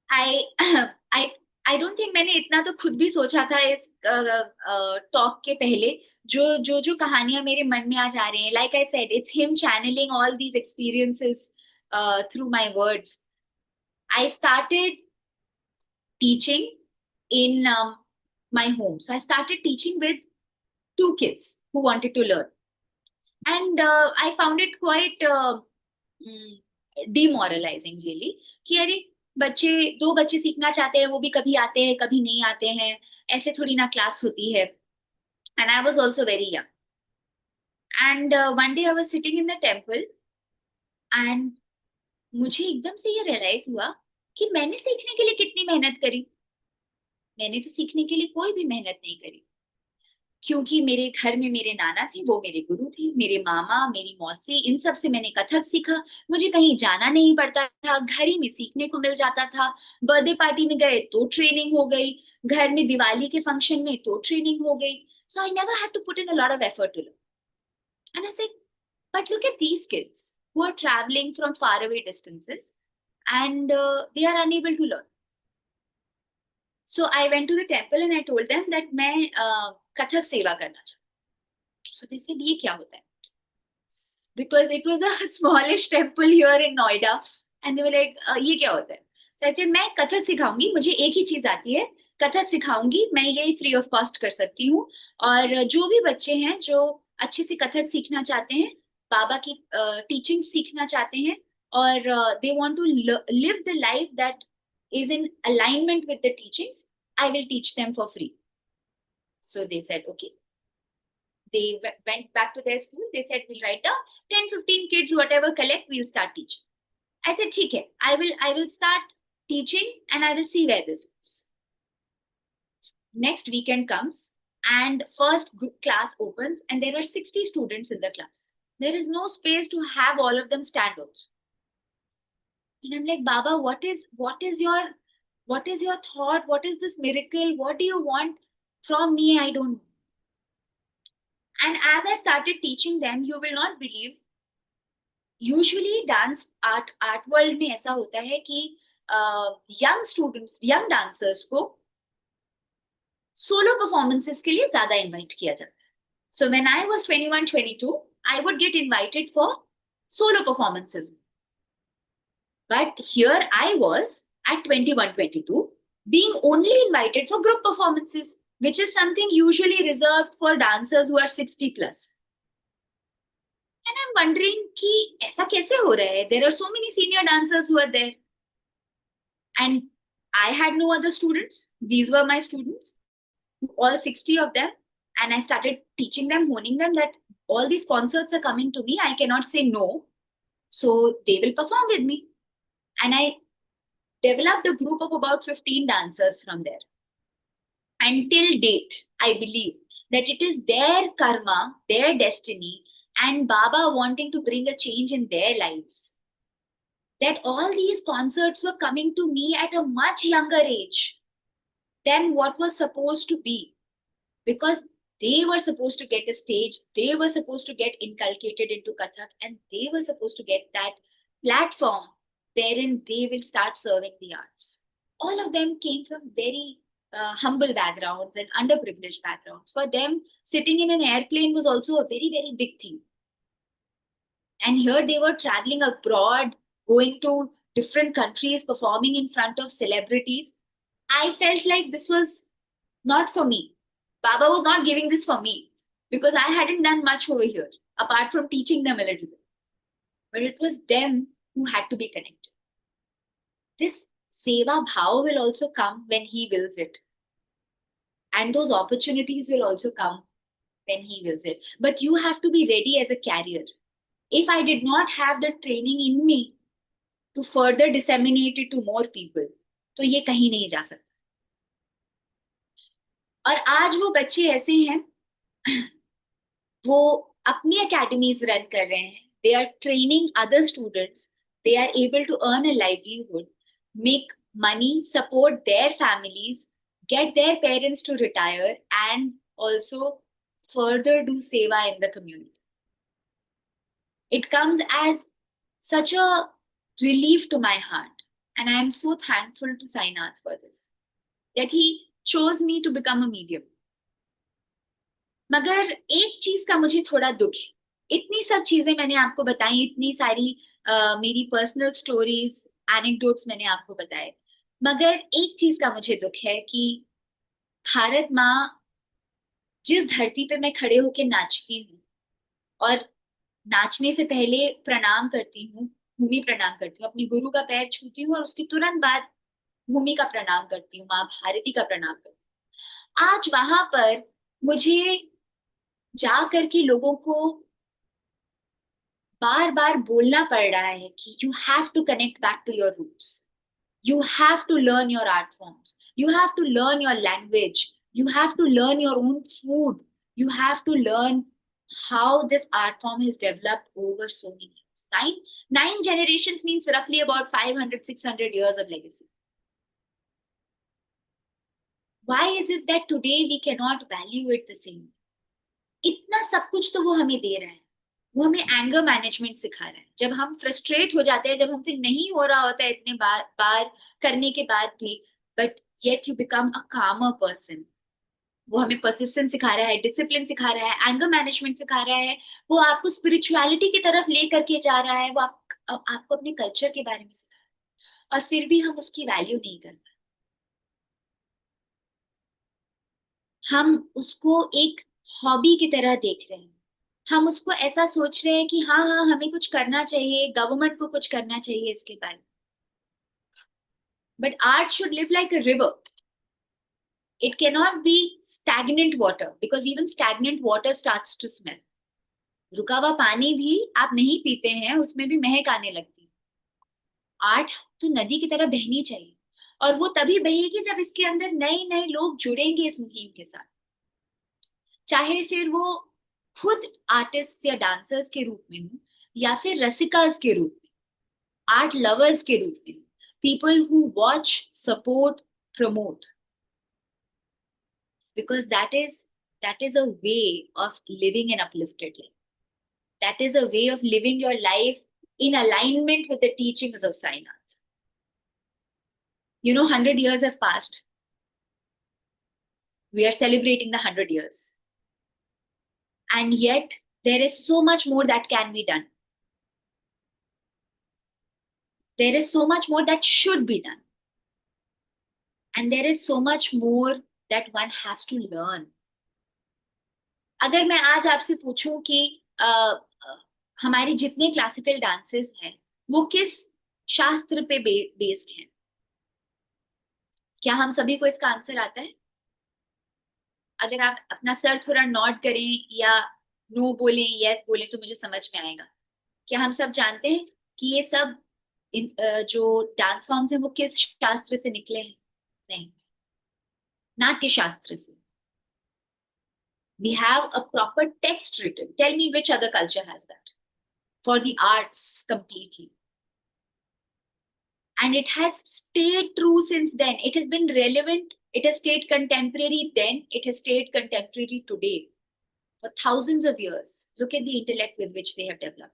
I don't think मैंने इतना तो खुद भी सोचा था इस talk के पहले. जो कहानियां मेरे मन में आ जा रही हैं, like I said, it's him channeling all these experiences through my words. I started teaching in my home. So I started teaching with 2 kids who wanted to learn. And I found it quite demoralizing really. कि अरे 2 बच्चे सीखना चाहते हैं, वो भी कभी आते हैं कभी नहीं आते हैं, ऐसे थोड़ी ना क्लास होती है. And I was also very young. And one day I was sitting in the temple and मुझे एकदम से ये realize हुआ कि मैंने सीखने के लिए कितनी मेहनत करी. मैंने तो सीखने के लिए कोई भी मेहनत नहीं करी, क्योंकि मेरे घर में मेरे नाना थे, वो मेरे गुरु थे, मेरे मामा, मेरी मौसी, इन सब से मैंने कथक सीखा. मुझे कहीं जाना नहीं पड़ता था, घर ही में सीखने को मिल जाता था. बर्थडे पार्टी में गए तो ट्रेनिंग हो गई, घर में दिवाली के फंक्शन में तो ट्रेनिंग हो गई. So I never had to put in a lot of effort to learn. And I said, but look at these kids who are traveling from faraway distances and they are unable to learn. So I went to the temple and I told them that मैं कथक सेवा करना चाहती. So they said, ये क्या होता है? Because it was a smallish temple here in Noida, and they were like, ये क्या होता है? So I said, मैं कथक सिखाऊंगी, मुझे एक ही चीज आती है, कथक सिखाऊंगी, मैं ये फ्री ऑफ कॉस्ट कर सकती हूँ. और जो भी बच्चे हैं जो अच्छे से कथक सीखना चाहते हैं, बाबा की टीचिंग सीखना चाहते हैं, और they want to live the life that is in alignment with the teachings, I will teach them for free. So they said, okay. They went back to their school. They said, we'll write down 10-15 kids, whatever collect, we'll start teaching. I said, ठीक है, I will start teaching and I will see where this goes. Next weekend comes and first group class opens and there are 60 students in the class. There is no space to have all of them stand also. And I'm like, Baba, what is your thought? What is this miracle? What do you want from me? I don't know. And as I started teaching them, you will not believe, usually dance art world में ऐसा होता है कि young students, young dancers को solo performances के लिए ज़्यादा invite किया जाता है. So when I was 21-22, I would get invited for solo performances. But here I was at 21-22 being only invited for group performances, which is something usually reserved for dancers who are 60 plus. And I'm wondering कि ऐसा कैसे हो रहा है? There are so many senior dancers who are there. And I had no other students. These were my students, all 60 of them. And I started teaching them, honing them that all these concerts are coming to me. I cannot say no. So they will perform with me. And I developed a group of about 15 dancers from there. Until date, I believe that it is their karma, their destiny, and Baba wanting to bring a change in their lives, that all these concerts were coming to me at a much younger age than what was supposed to be. Because They were supposed to get a stage, they were supposed to get inculcated into Kathak, and they were supposed to get that platform wherein they will start serving the arts. All of them came from very humble backgrounds and underprivileged backgrounds. For them, sitting in an airplane was also a very, very big thing. And here they were traveling abroad, going to different countries, performing in front of celebrities. I felt like this was not for me. Baba was not giving this for me because I hadn't done much over here apart from teaching them a little bit. But it was them who had to be connected. This seva bhav will also come when he wills it. And those opportunities will also come when he wills it. But you have to be ready as a carrier. If I did not have the training in me to further disseminate it to more people, तो ये कहीं नहीं जा सकता. और आज वो बच्चे ऐसे हैं, वो अपनी academies रन कर रहे हैं. They are training other students. They are able to earn a livelihood, make money, support their families, get their parents to retire, and also further do seva in the community. It comes as such a relief to my heart. And I am so thankful to Sainath for this, that he chose me to become a medium. मगर एक चीज का मुझे थोड़ा दुख है. इतनी सब चीजें मैंने आपको बताई, इतनी सारी मेरी पर्सनल स्टोरीज, एनेक्डोट्स मैंने आपको बताए, मगर एक चीज का मुझे दुख है कि भारत माँ जिस धरती पे मैं खड़े होके नाचती हूँ और नाचने से पहले प्रणाम करती हूँ, भूमि प्रणाम करती हूँ, अपनी गुरु का पैर छूती हूँ और उसके तुरंत बाद भूमि का प्रणाम करती हूँ, माँ भारती का प्रणाम करती हूँ. आज वहां पर मुझे जा करके लोगों को बार बार बोलना पड़ रहा है कि you have to connect back to your roots. You have to learn your art forms. You have to learn your language. You have to learn your own food. You have to learn how this art form has developed over so many years. Nine generations means roughly about 500, 600 years of legacy. Why is it that today we cannot value it the same? इतना सब कुछ तो वो हमें दे रहा है. वो हमें एंगर मैनेजमेंट सिखा रहा है. जब हम फ्रस्ट्रेट हो जाते हैं, जब हमसे नहीं हो रहा होता है इतने बार करने के बाद भी, but yet you become a कामर पर्सन. वो हमें परसिस्टेंस सिखा रहा है, डिसिप्लिन सिखा रहा है, एंगर मैनेजमेंट सिखा रहा है, वो आपको स्पिरिचुअलिटी की तरफ ले करके जा रहा है, वो आपको अपने कल्चर के बारे में सिखा रहा है, और फिर भी हम उसकी वैल्यू नहीं कर पाए. हम उसको एक हॉबी की तरह देख रहे हैं. हम उसको ऐसा सोच रहे हैं कि हाँ हाँ हमें कुछ करना चाहिए, गवर्नमेंट को कुछ करना चाहिए इसके बारे में. But art should live like a river. It cannot be stagnant water, because even stagnant water starts to smell. रुका हुआ पानी भी आप नहीं पीते हैं, उसमें भी महक आने लगती है. आर्ट तो नदी की तरह बहनी चाहिए, और वो तभी बहेगी जब इसके अंदर नए नए लोग जुड़ेंगे इस मुहिम के साथ. चाहे फिर वो खुद आर्टिस्ट या डांसर्स के रूप में हो, या फिर रसिकास के रूप में, आर्ट लवर्स के रूप में, people who watch, support, promote. Because that is a way of living an uplifted life. That is a way of living your life in alignment with the teachings of Sainath. 100 years have passed. We are celebrating the 100 years. And yet, there is so much more that can be done. There is so much more that should be done. And there is so much more that one has to learn. अगर मैं आज आपसे पूछूं कि हमारे जितने classical dances हैं वो किस शास्त्र पे बेस्ड हैं, क्या हम सभी को इसका आंसर आता है? अगर आप अपना सर थोड़ा नॉड करें या नो बोलें, यस बोलें, तो मुझे समझ में आएगा. क्या हम सब जानते हैं कि ये सब जो डांस फॉर्म्स हैं वो किस शास्त्र से निकले हैं? नहीं, नाट्य शास्त्र से. We have a proper text written. Tell me which other culture has that for the arts completely. And it has stayed true since then. It has been relevant. It has stayed contemporary then. It has stayed contemporary today. for thousands of years. Look at the intellect with which they have developed.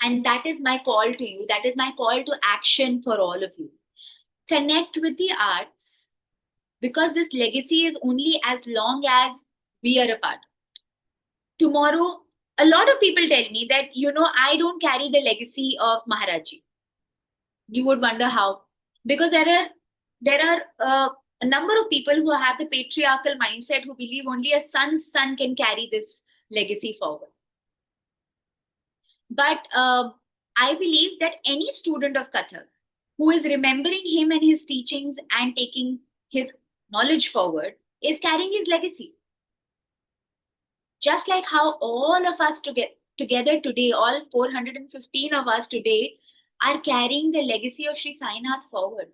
And that is my call to you. That is my call to action for all of you. Connect with the arts, because this legacy is only as long as we are a part. Tomorrow, a lot of people tell me that, I don't carry the legacy of Maharaji. You would wonder how. Because there are a number of people who have the patriarchal mindset, who believe only a son's son can carry this legacy forward. But I believe that any student of Kathak who is remembering him and his teachings and taking his knowledge forward is carrying his legacy. Just like how all of us together today, all 415 of us today, are carrying the legacy of Sri Sainath forward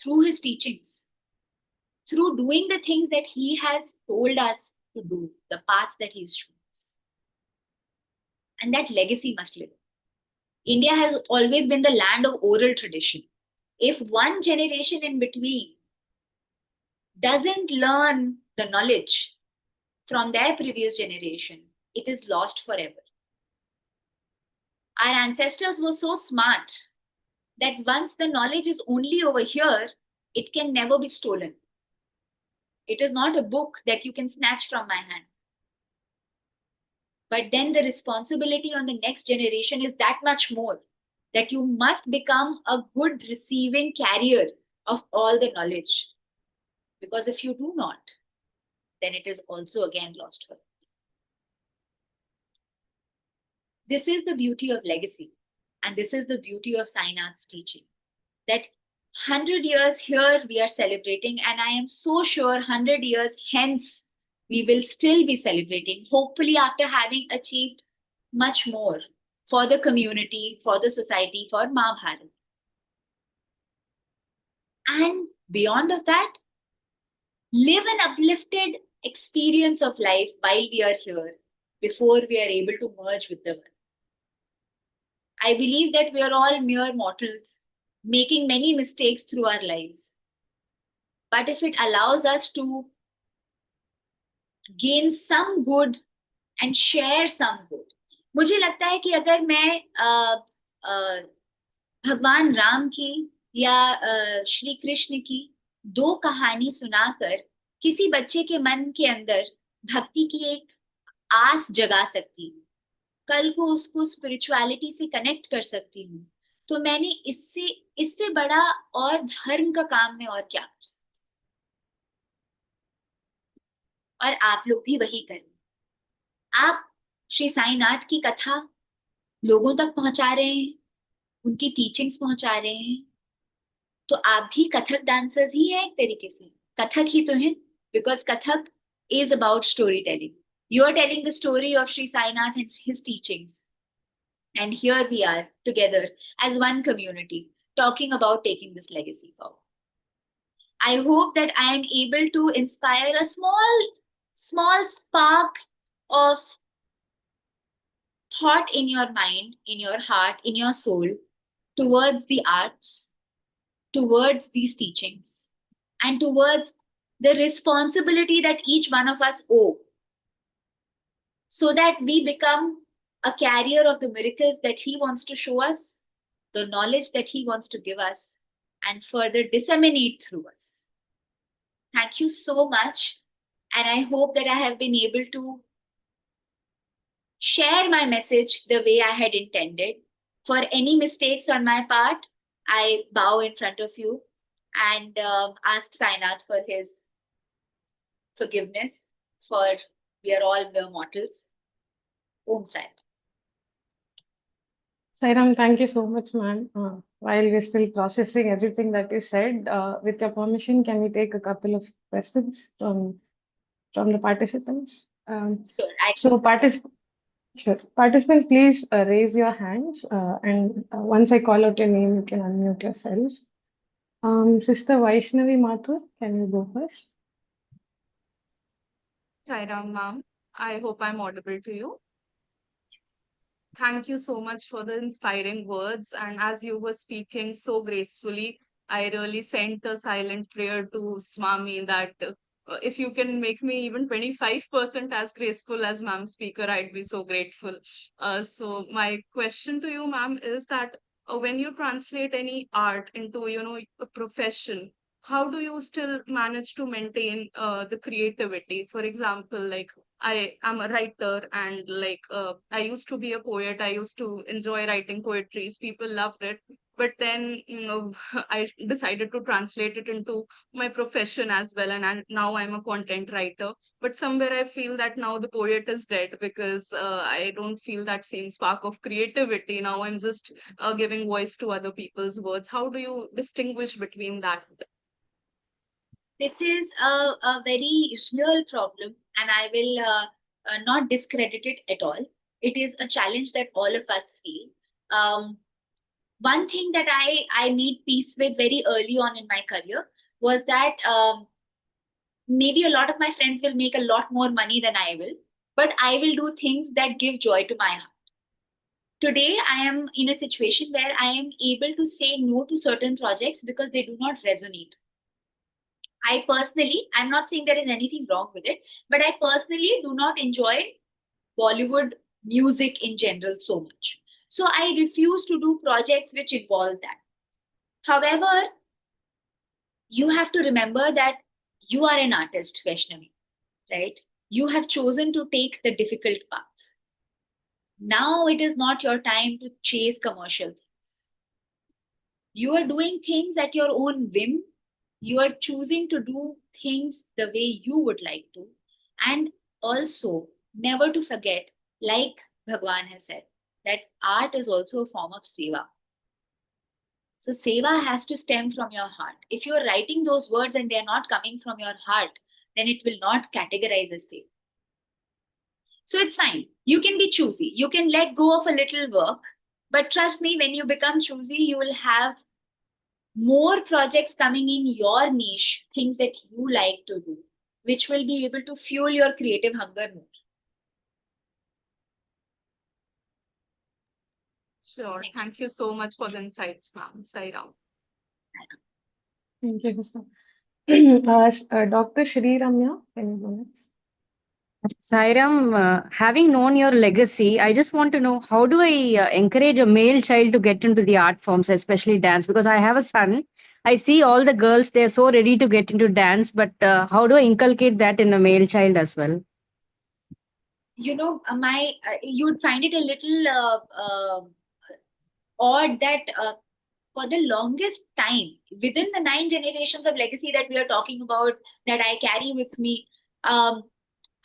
through his teachings, through doing the things that he has told us to do, the paths that he's shown us. And that legacy must live. India has always been the land of oral tradition. If one generation in between doesn't learn the knowledge from their previous generation, it is lost forever. Our ancestors were so smart that once the knowledge is only over here, it can never be stolen. It is not a book that you can snatch from my hand. But then the responsibility on the next generation is that much more, that you must become a good receiving carrier of all the knowledge. Because if you do not, then it is also again lost forever. This is the beauty of legacy. And this is the beauty of Sainath's teaching. That 100 years here we are celebrating, and I am so sure 100 years hence we will still be celebrating, hopefully after having achieved much more for the community, for the society, for Mahabharata. And beyond of that, live an uplifted experience of life while we are here, before we are able to merge with the world. I believe that we are all mere mortals, making many mistakes through our lives. But if it allows us to gain some good and share some good, मुझे लगता है कि अगर मैं भगवान राम की या श्री कृष्ण की दो कहानी सुनाकर किसी बच्चे के मन के अंदर भक्ति की एक आस जगा सकती हूँ, कल को उसको स्पिरिचुअलिटी से कनेक्ट कर सकती हूँ, तो मैंने इससे बड़ा और धर्म का काम में और क्या कर सकती। और आप लोग भी वही करें। आप श्री साईनाथ की कथा लोगों तक पहुंचा रहे हैं, उनकी टीचिंग्स पहुंचा रहे हैं, तो आप भी कथक डांसर्स ही हैं एक तरीके से, कथक ही तो हैं, because Kathak is about story telling. You are telling the story of Sri Sainath and his teachings. And here we are together as one community talking about taking this legacy forward. I hope that I am able to inspire a small spark of thought in your mind, in your heart, in your soul, towards the arts, towards these teachings, and towards the responsibility that each one of us owe, so that we become a carrier of the miracles that he wants to show us, the knowledge that he wants to give us, and further disseminate through us. Thank you so much. And I hope that I have been able to share my message the way I had intended. For any mistakes on my part, I bow in front of you and ask Sainath for his forgiveness, for we are all mere mortals. Om Sai. Sairam, thank you so much, ma'am. While we're still processing everything that you said, with your permission, can we take a couple of questions from the participants? Sure. Participants, please raise your hands, and once I call out your name, you can unmute yourselves. Sister Vaishnavi Mathur, can you go first? Sairam ma'am, I hope I'm audible to you. Thank you so much for the inspiring words. And as you were speaking so gracefully, I really sent a silent prayer to Swami that if you can make me even 25% as graceful as ma'am speaker, I'd be so grateful. So my question to you, ma'am, is that when you translate any art into, a profession, how do you still manage to maintain the creativity? For example, like I am a writer and like I used to be a poet. I used to enjoy writing poetries. People loved it. But then, I decided to translate it into my profession as well. And now I'm a content writer. But somewhere I feel that now the poet is dead because I don't feel that same spark of creativity. Now I'm just giving voice to other people's words. How do you distinguish between that? This is a very real problem, and I will not discredit it at all. It is a challenge that all of us feel. One thing that I made peace with very early on in my career was that maybe a lot of my friends will make a lot more money than I will, but I will do things that give joy to my heart. Today, I am in a situation where I am able to say no to certain projects because they do not resonate. I personally, I'm not saying there is anything wrong with it, but I personally do not enjoy Bollywood music in general so much. So I refuse to do projects which involve that. However, you have to remember that you are an artist, Vaishnavi, right? You have chosen to take the difficult path. Now it is not your time to chase commercial things. You are doing things at your own whim. You are choosing to do things the way you would like to. And also, never to forget, like Bhagwan has said, that art is also a form of seva. So, seva has to stem from your heart. If you are writing those words and they are not coming from your heart, then it will not categorize as seva. So, it's fine. You can be choosy. You can let go of a little work. But trust me, when you become choosy, you will have more projects coming in your niche, things that you like to do, which will be able to fuel your creative hunger more. Sure. Thank you so much for the insights, ma'am. Sai Ram. Thank you, sister. Dr. Shri Ramya, can you go next? Sairam, having known your legacy, I just want to know how do I encourage a male child to get into the art forms, especially dance? Because I have a son. I see all the girls, they're so ready to get into dance, but how do I inculcate that in a male child as well? You know, you'd find it a little odd that for the longest time, within the 9 generations of legacy that we are talking about, that I carry with me,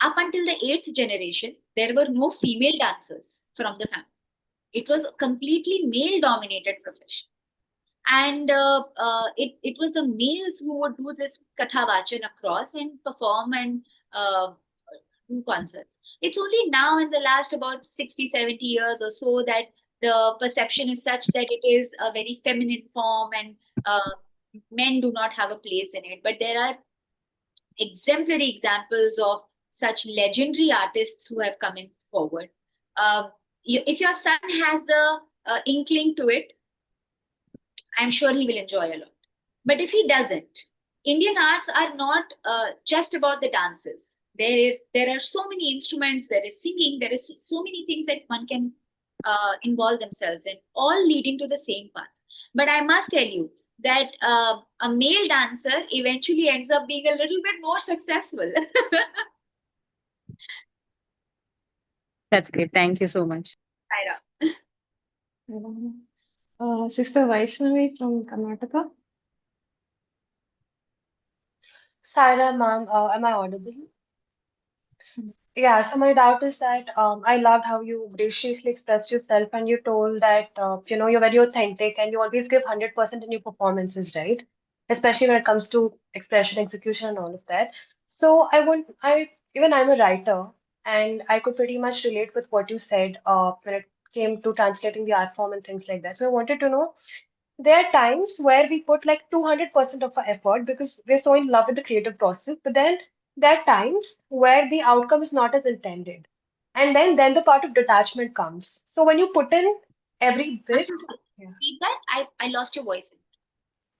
up until the 8th generation, there were no female dancers from the family. It was a completely male-dominated profession. And it was the males who would do this Katha Vachan across and perform and do concerts. It's only now in the last about 60, 70 years or so that the perception is such that it is a very feminine form and men do not have a place in it. But there are exemplary examples of such legendary artists who have come in forward. If your son has the inkling to it, I'm sure he will enjoy a lot. But if he doesn't, Indian arts are not just about the dances. There are so many instruments, there is singing, there is so many things that one can involve themselves in, all leading to the same path. But I must tell you that a male dancer eventually ends up being a little bit more successful. That's great. Thank you so much. Sister Vaishnavi from Karnataka. Sarah, ma'am, am I audible? Yeah, so my doubt is that I loved how you graciously expressed yourself and you told that you're very authentic and you always give 100% in your performances, right? Especially when it comes to expression, execution, and all of that. So even I'm a writer and I could pretty much relate with what you said when it came to translating the art form and things like that. So I wanted to know, there are times where we put like 200% of our effort because we're so in love with the creative process, but then there are times where the outcome is not as intended. And then the part of detachment comes. So when you put in every I'm bit, so sorry. yeah. Repeat that. I lost your voice.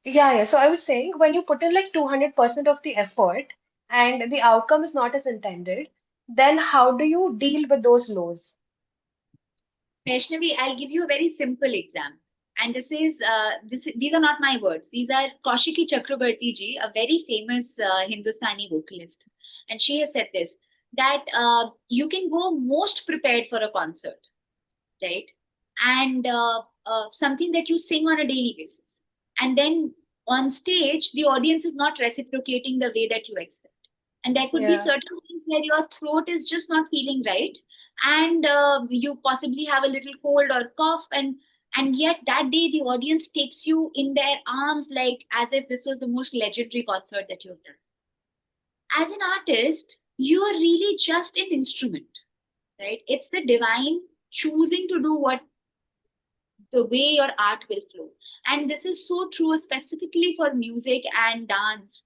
Yeah. So I was saying when you put in like 200% of the effort and the outcome is not as intended, then how do you deal with those lows? Vaishnavi, I'll give you a very simple example. And these are not my words. These are Kaushiki Chakrabarti ji, a very famous Hindustani vocalist. And she has said this, that you can go most prepared for a concert, right? And something that you sing on a daily basis. And then on stage, the audience is not reciprocating the way that you expect. And there could be Yeah. certain things where your throat is just not feeling right. And you possibly have a little cold or cough. And yet that day, the audience takes you in their arms, like as if this was the most legendary concert that you've done. As an artist, you are really just an instrument, right? It's the divine choosing to do what the way your art will flow. And this is so true specifically for music and dance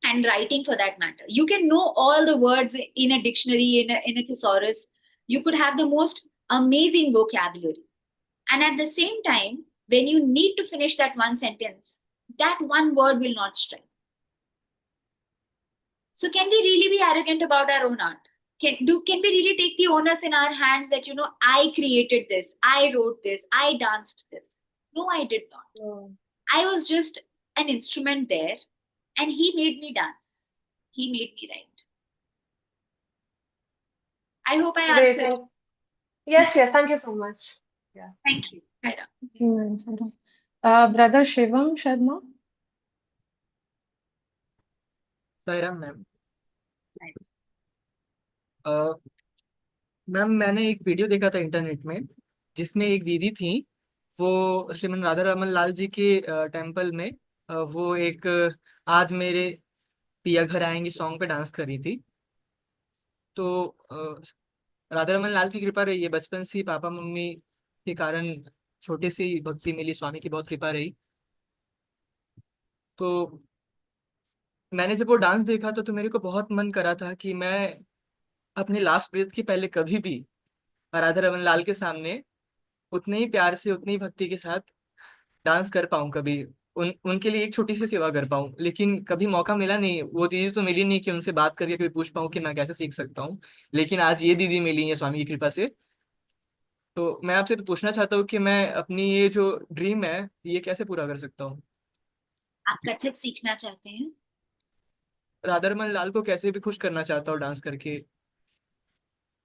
and writing for that matter. You can know all the words in a dictionary, in a thesaurus. You could have the most amazing vocabulary. And at the same time, when you need to finish that one sentence, that one word will not strike. So can we really be arrogant about our own art? Can we really take the onus in our hands that, I created this, I wrote this, I danced this? No, I did not. No. I was just an instrument there, and he made me dance. He made me write. I hope I Great. answered. Yes, thank you so much. Yeah. Thank you. Saira. Thank you, ma'am, Saira. Brother Shivam Sharma. Sairam ma'am. Ma'am मैंने एक video देखा था internet में, जिसमें एक दीदी थी, वो श्रीमन राधा रमन लाल जी के टेम्पल में वो एक आज मेरे पिया घर आएंगे सॉन्ग पे डांस कर रही थी। तो राधा रमन लाल की कृपा रही है, बचपन से ही पापा मम्मी के कारण छोटे से ही भक्ति मिली, स्वामी की बहुत कृपा रही। तो मैंने जब वो डांस देखा तो मेरे को बहुत मन करा था कि मैं अपने लास्ट ब्रेथ के पहले कभी भी राधा रमन लाल के सामने उतने ही प्यार से, उतनी ही भक्ति के साथ डांस कर पाऊँ, कभी उनके लिए एक छोटी सी सेवा कर पाऊँ। लेकिन कभी मौका मिला नहीं, वो दीदी तो मिली नहीं कि उनसे बात करके कोई पूछ पाऊँ कि मैं कैसे सीख सकता हूँ। लेकिन आज ये दीदी मिली है स्वामी की कृपा से। तो मैं आपसे पूछना चाहता हूँ कि मैं अपनी ये जो ड्रीम है ये कैसे पूरा कर सकता हूँ। आप कथक सीखना चाहते हैं? राधा रमन लाल को कैसे भी खुश करना चाहता हूँ डांस करके।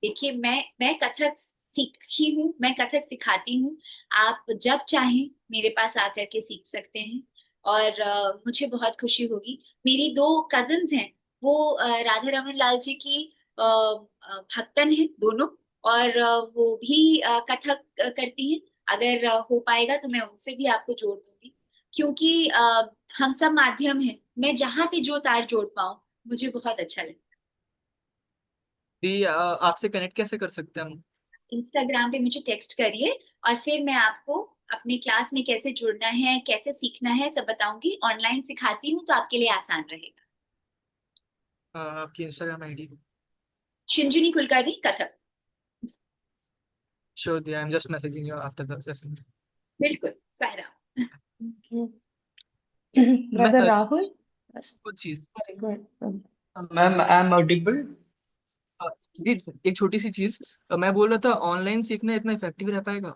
देखिए, मैं कथक सीखी हूँ, मैं कथक सिखाती हूँ। आप जब चाहें मेरे पास आकर के सीख सकते हैं, और मुझे बहुत खुशी होगी। मेरी 2 कजिन्स हैं, वो राधा रमन लाल जी की भक्तन हैं दोनों, और वो भी कथक करती हैं। अगर हो पाएगा तो मैं उनसे भी आपको जोड़ दूंगी, क्योंकि हम सब माध्यम हैं। मैं जहाँ पे जो तार जोड़ पाऊँ, मुझे बहुत अच्छा लगता है। दी आपसे कनेक्ट कैसे कर सकते हैं हम? इंस्टाग्राम पे मुझे टेक्स्ट करिए, और फिर मैं आपको अपने क्लास में कैसे जुड़ना है, कैसे सीखना है, सब बताऊंगी। ऑनलाइन सिखाती हूँ तो आपके लिए आसान रहेगा। आपकी Instagram ID? Shinjuni Kulkarni Kathak. Sure, dear. I'm just messaging you after the session. बिल्कुल, Saira. Thank you. Brother Rahul. कुछ चीज Very good. Ma'am, I'm audible. जी, एक छोटी सी चीज मैं बोल रहा था, ऑनलाइन सीखना इतना इफेक्टिव रह पाएगा?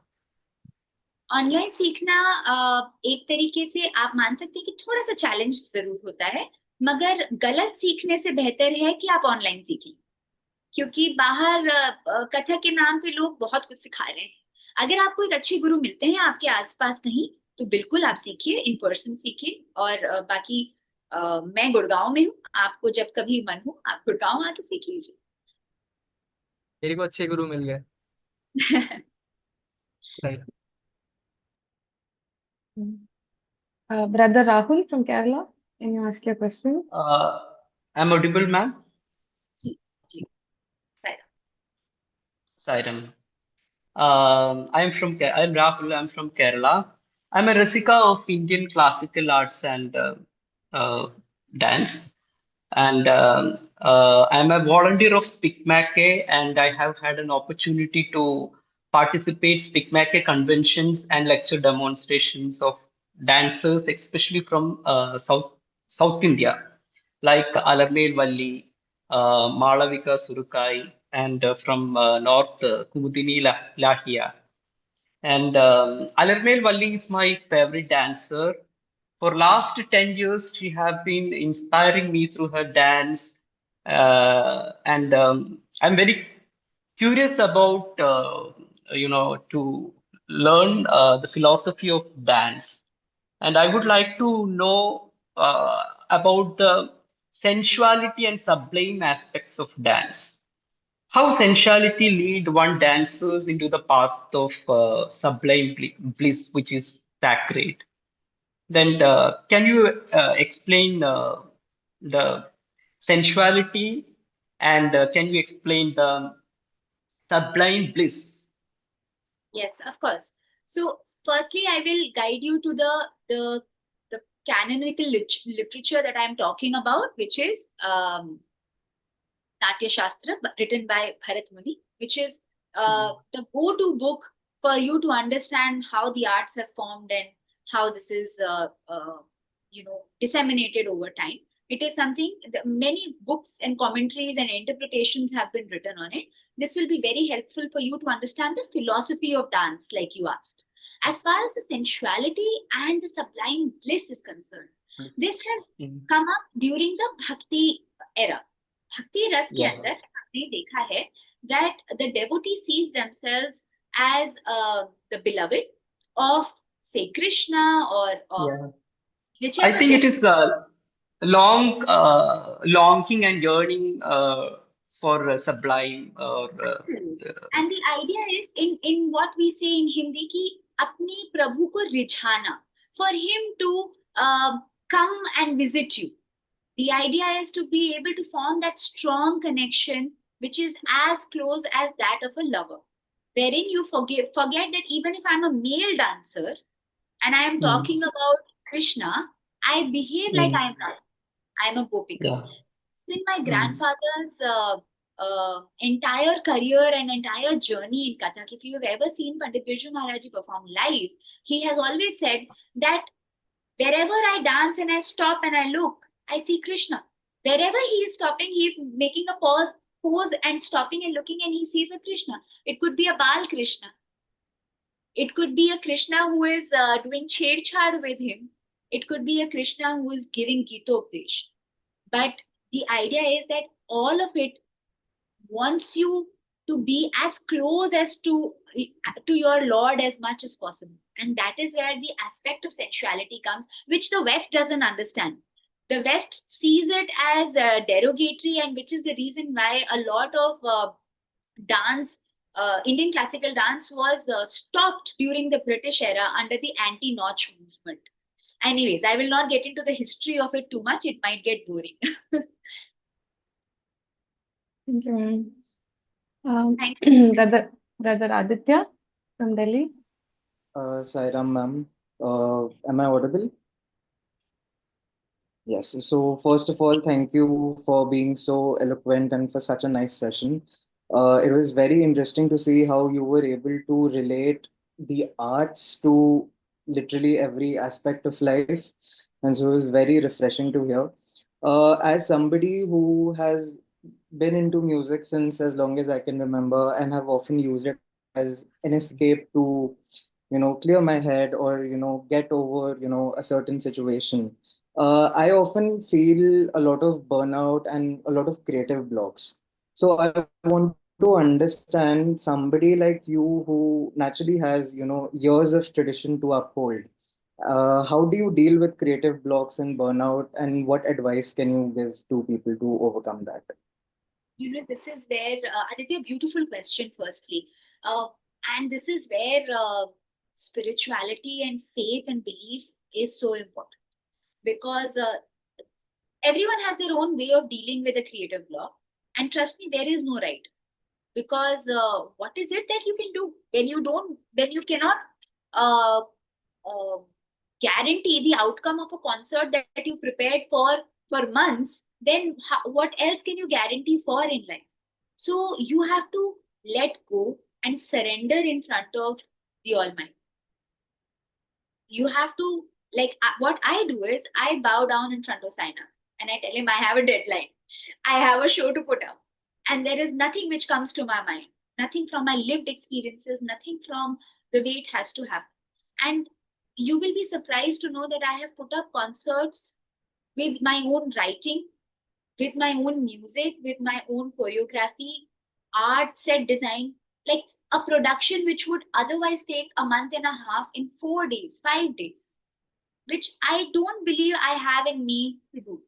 ऑनलाइन सीखना एक तरीके से आप मान सकते हैं कि थोड़ा सा चैलेंज जरूर होता है, मगर गलत सीखने से बेहतर है कि आप ऑनलाइन सीखें, क्योंकि बाहर कथक के नाम पे लोग बहुत कुछ सिखा रहे हैं। अगर आपको एक अच्छे गुरु मिलते हैं आपके आसपास कहीं, तो बिल्कुल आप सीखिए, इन पर्सन सीखिए। और बाकी मैं गुड़गांव में हूँ, आपको जब कभी मन हो आप गुड़गांव आके सीख लीजिए। मेरे को अच्छे गुरु मिल गए। सही। Brother Rahul from Kerala, can you ask your question? I'm audible, ma'am. Ji ji, Saira. Sairam. I'm Rahul. I'm from Kerala. I'm a Rasika of Indian classical arts and dance. And I'm a volunteer of SPICMACE, and I have had an opportunity to participate SPICMACE conventions and lecture demonstrations of dancers, especially from South India. like Alarmel Valli, Malavika Surukai, and from north, Kumudini Lahia. And Alarmel Valli is my favorite dancer. For last 10 years, she have been inspiring me through her dance. And I'm very curious about, to learn the philosophy of dance. And I would like to know about the sensuality and sublime aspects of dance. How sensuality lead one dancers into the path of sublime bliss, which is sacred. Then can you explain the sensuality and can you explain the sublime bliss? Yes, of course. So, firstly, I will guide you to the canonical literature that I am talking about, which is Natya Shastra, written by Bharat Muni, which is the go-to book for you to understand how the arts have formed and how this is, disseminated over time. It is something many books and commentaries and interpretations have been written on it. This will be very helpful for you to understand the philosophy of dance, like you asked. As far as the sensuality and the sublime bliss is concerned, this has come up during the Bhakti era. Bhakti ras ke andar हमने देखा है that the devotee sees themselves as the beloved of, say, Krishna or of I whichever think it is longing and yearning for sublime or Absolutely. And the idea is in what we say in Hindi ki apne prabhu ko rijhana, for him to come and visit you. The idea is to be able to form that strong connection which is as close as that of a lover, wherein you forget that even if I'm a male dancer and I am talking about Krishna, I behave like I am Radha. I am a Gopika. It's been my grandfather's entire career and entire journey in Kathak. If you have ever seen Pandit Birju Maharaj Ji perform live, he has always said that wherever I dance and I stop and I look, I see Krishna. Wherever he is stopping, he is making a pose and stopping and looking, and he sees a Krishna. It could be a Bal Krishna. It could be a Krishna who is doing chhed with him. It could be a Krishna who is giving Gitopdesh. But the idea is that all of it wants you to be as close as to your Lord as much as possible. And that is where the aspect of sensuality comes, which the West doesn't understand. The West sees it as derogatory, and which is the reason why a lot of dance, Indian classical dance, was stopped during the British era under the anti-Nach movement. Anyways, I will not get into the history of it too much. It might get boring. Thank you, ma'am. Thank you. Brother Aditya from Delhi. Sairam ma'am, am I audible? Yes. So first of all, thank you for being so eloquent and for such a nice session. It was very interesting to see how you were able to relate the arts to literally every aspect of life, and so it was very refreshing to hear. As somebody who has been into music since as long as I can remember and have often used it as an escape to, clear my head or, get over, a certain situation. I often feel a lot of burnout and a lot of creative blocks. So I want to understand somebody like you who naturally has, years of tradition to uphold. How do you deal with creative blocks and burnout, and what advice can you give to people to overcome that? This is where, Aditya, beautiful question, firstly. And this is where spirituality and faith and belief is so important. Because everyone has their own way of dealing with a creative block. And trust me, there is no right. Because what is it that you can do when you cannot guarantee the outcome of a concert that you prepared for months, then what else can you guarantee for in life? So you have to let go and surrender in front of the Almighty. You have to, what I do is I bow down in front of Sainath. and I tell him I have a deadline, I have a show to put up, and there is nothing which comes to my mind, nothing from my lived experiences, nothing from the way it has to happen. And you will be surprised to know that I have put up concerts with my own writing, with my own music, with my own choreography, art, set design, like a production which would otherwise take a month and a half in 4 days, 5 days, which I don't believe I have in me to do.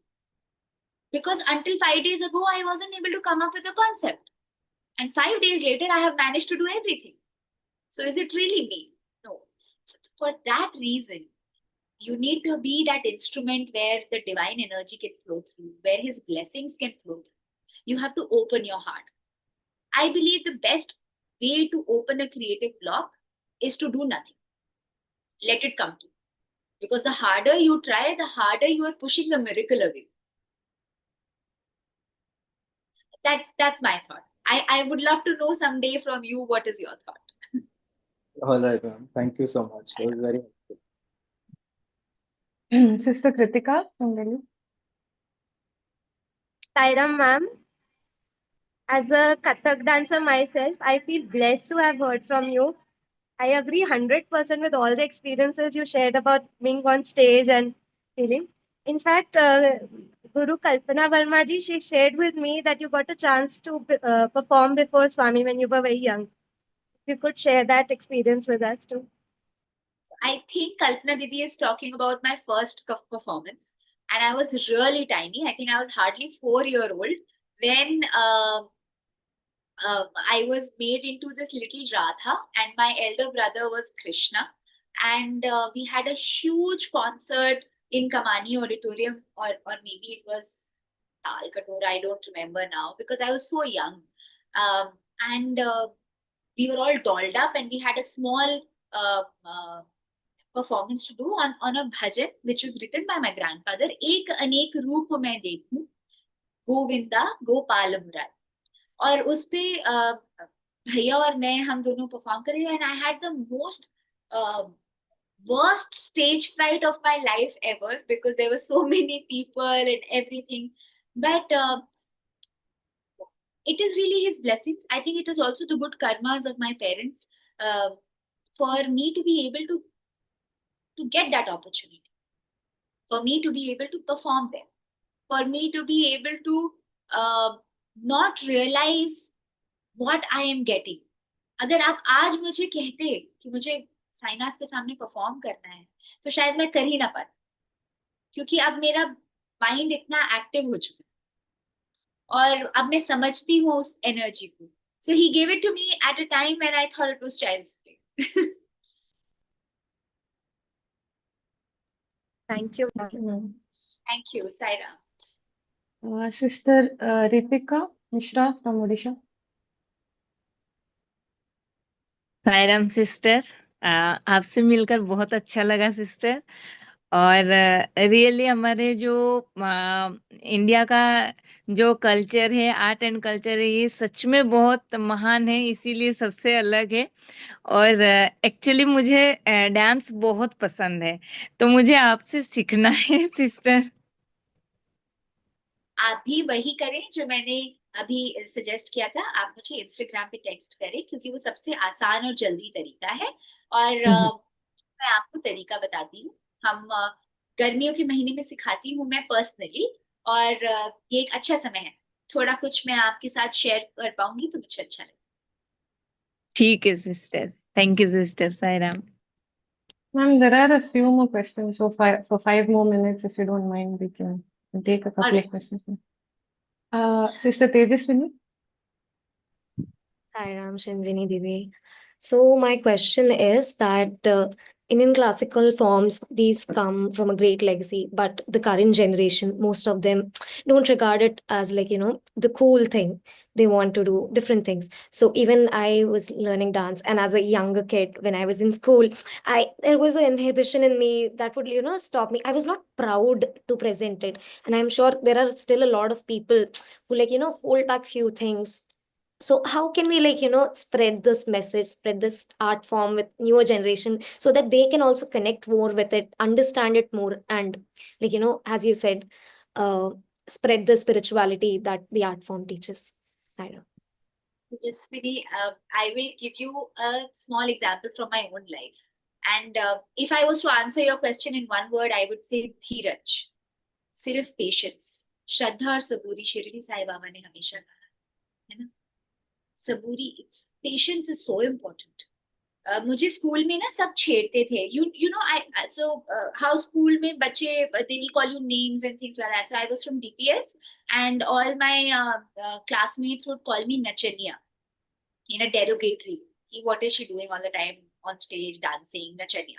Because until 5 days ago, I wasn't able to come up with a concept. And 5 days later, I have managed to do everything. So is it really me? No. For that reason, you need to be that instrument where the divine energy can flow through, where his blessings can flow through. You have to open your heart. I believe the best way to open a creative block is to do nothing. Let it come to you. Because the harder you try, the harder you are pushing the miracle away. That's my thought. I would love to know someday from you, what is your thought? All right, ma'am. Thank you so much. That was very helpful. Sister Kritika from Delhi. Sairam ma'am, as a Kathak dancer myself, I feel blessed to have heard from you. I agree 100% with all the experiences you shared about being on stage and feeling. In fact, Guru Kalpana Verma ji, she shared with me that you got a chance to perform before Swami when you were very young. If you could share that experience with us too. I think Kalpana Didi is talking about my first performance, and I was really tiny. I think I was hardly 4-year-old when I was made into this little Radha, and my elder brother was Krishna, and we had a huge concert in Kamani Auditorium, or maybe it was Tal Katora, I don't remember now because I was so young. And we were all dolled up, and we had a small performance to do on a bhajan which was written by my grandfather. Ek anek roop mein dekhu, Govinda Gopal Murari. और उस पे भैया और मैं हम दोनों perform कर रहे हैं, and I had the most worst stage fright of my life ever because there were so many people and everything. But it is really his blessings. I think it is also the good karmas of my parents for me to be able to get that opportunity, for me to be able to perform there, for me to be able to not realize what I am getting. अगर आप आज मुझे कहते कि मुझे साईनाथ के सामने perform करना है तो शायद मैं कर ही ना पाती, क्योंकि अब मेरा माइंड इतना एक्टिव हो चुका है और अब मैं समझती हूँ उस एनर्जी को. So he gave it to me at a time when I thought it was child's play. Thank you. Thank you, Saira. Sister Ritika Mishra from Odisha. Sairam sister, आपसे मिलकर बहुत अच्छा लगा सिस्टर. और रियली हमारे जो इंडिया का जो कल्चर है, आर्ट एंड कल्चर है, ये सच में बहुत महान है, इसीलिए सबसे अलग है. और एक्चुअली मुझे डांस बहुत पसंद है, तो मुझे आपसे सीखना है सिस्टर. आप भी वही करें जो मैंने अभी सजेस्ट किया था. आप मुझे इंस्टाग्राम पे टेक्स्ट करें क्योंकि वो सबसे आसान और जल्दी तरीका है. और मैं आपको तरीका बताती हूँ. हम गर्मियों के महीने में सिखाती हूँ मैं पर्सनली, और ये एक अच्छा समय है. थोड़ा कुछ मैं आपके साथ शेयर कर पाऊंगी तो मुझे अच्छा लगेगा. ठीक है sister. Thank you sister Sairam. Ma'am, there are a few more questions. So for 5 more minutes, if you don't mind, we can take a couple of questions. Sister Tejaswini. Sairam Shanjini Devi. So my question is that Indian classical forms, these come from a great legacy, but the current generation, most of them don't regard it as like, the cool thing. They want to do different things. So even I was learning dance, and as a younger kid, when I was in school, there was an inhibition in me that would, stop me. I was not proud to present it. And I'm sure there are still a lot of people who like, hold back few things. So how can we spread this message, spread this art form with newer generation so that they can also connect more with it, understand it more, and as you said, spread the spirituality that the art form teaches? Saira. Jaswini, I will give you a small example from my own life. And if I was to answer your question in one word, I would say धीरज, सिर्फ patience, श्रद्धा और सबूरी शिरडी साई बाबा ने हमेशा कहा है ना. सबूरी, it's patience is so important. मुझे school में ना सब छेड़ते थे. You know, I so how school में बच्चे they will call you names and things like that. So I was from DPS and all my classmates would call me Nachaniya in a derogatory. What is she doing all the time on stage dancing, Nachaniya?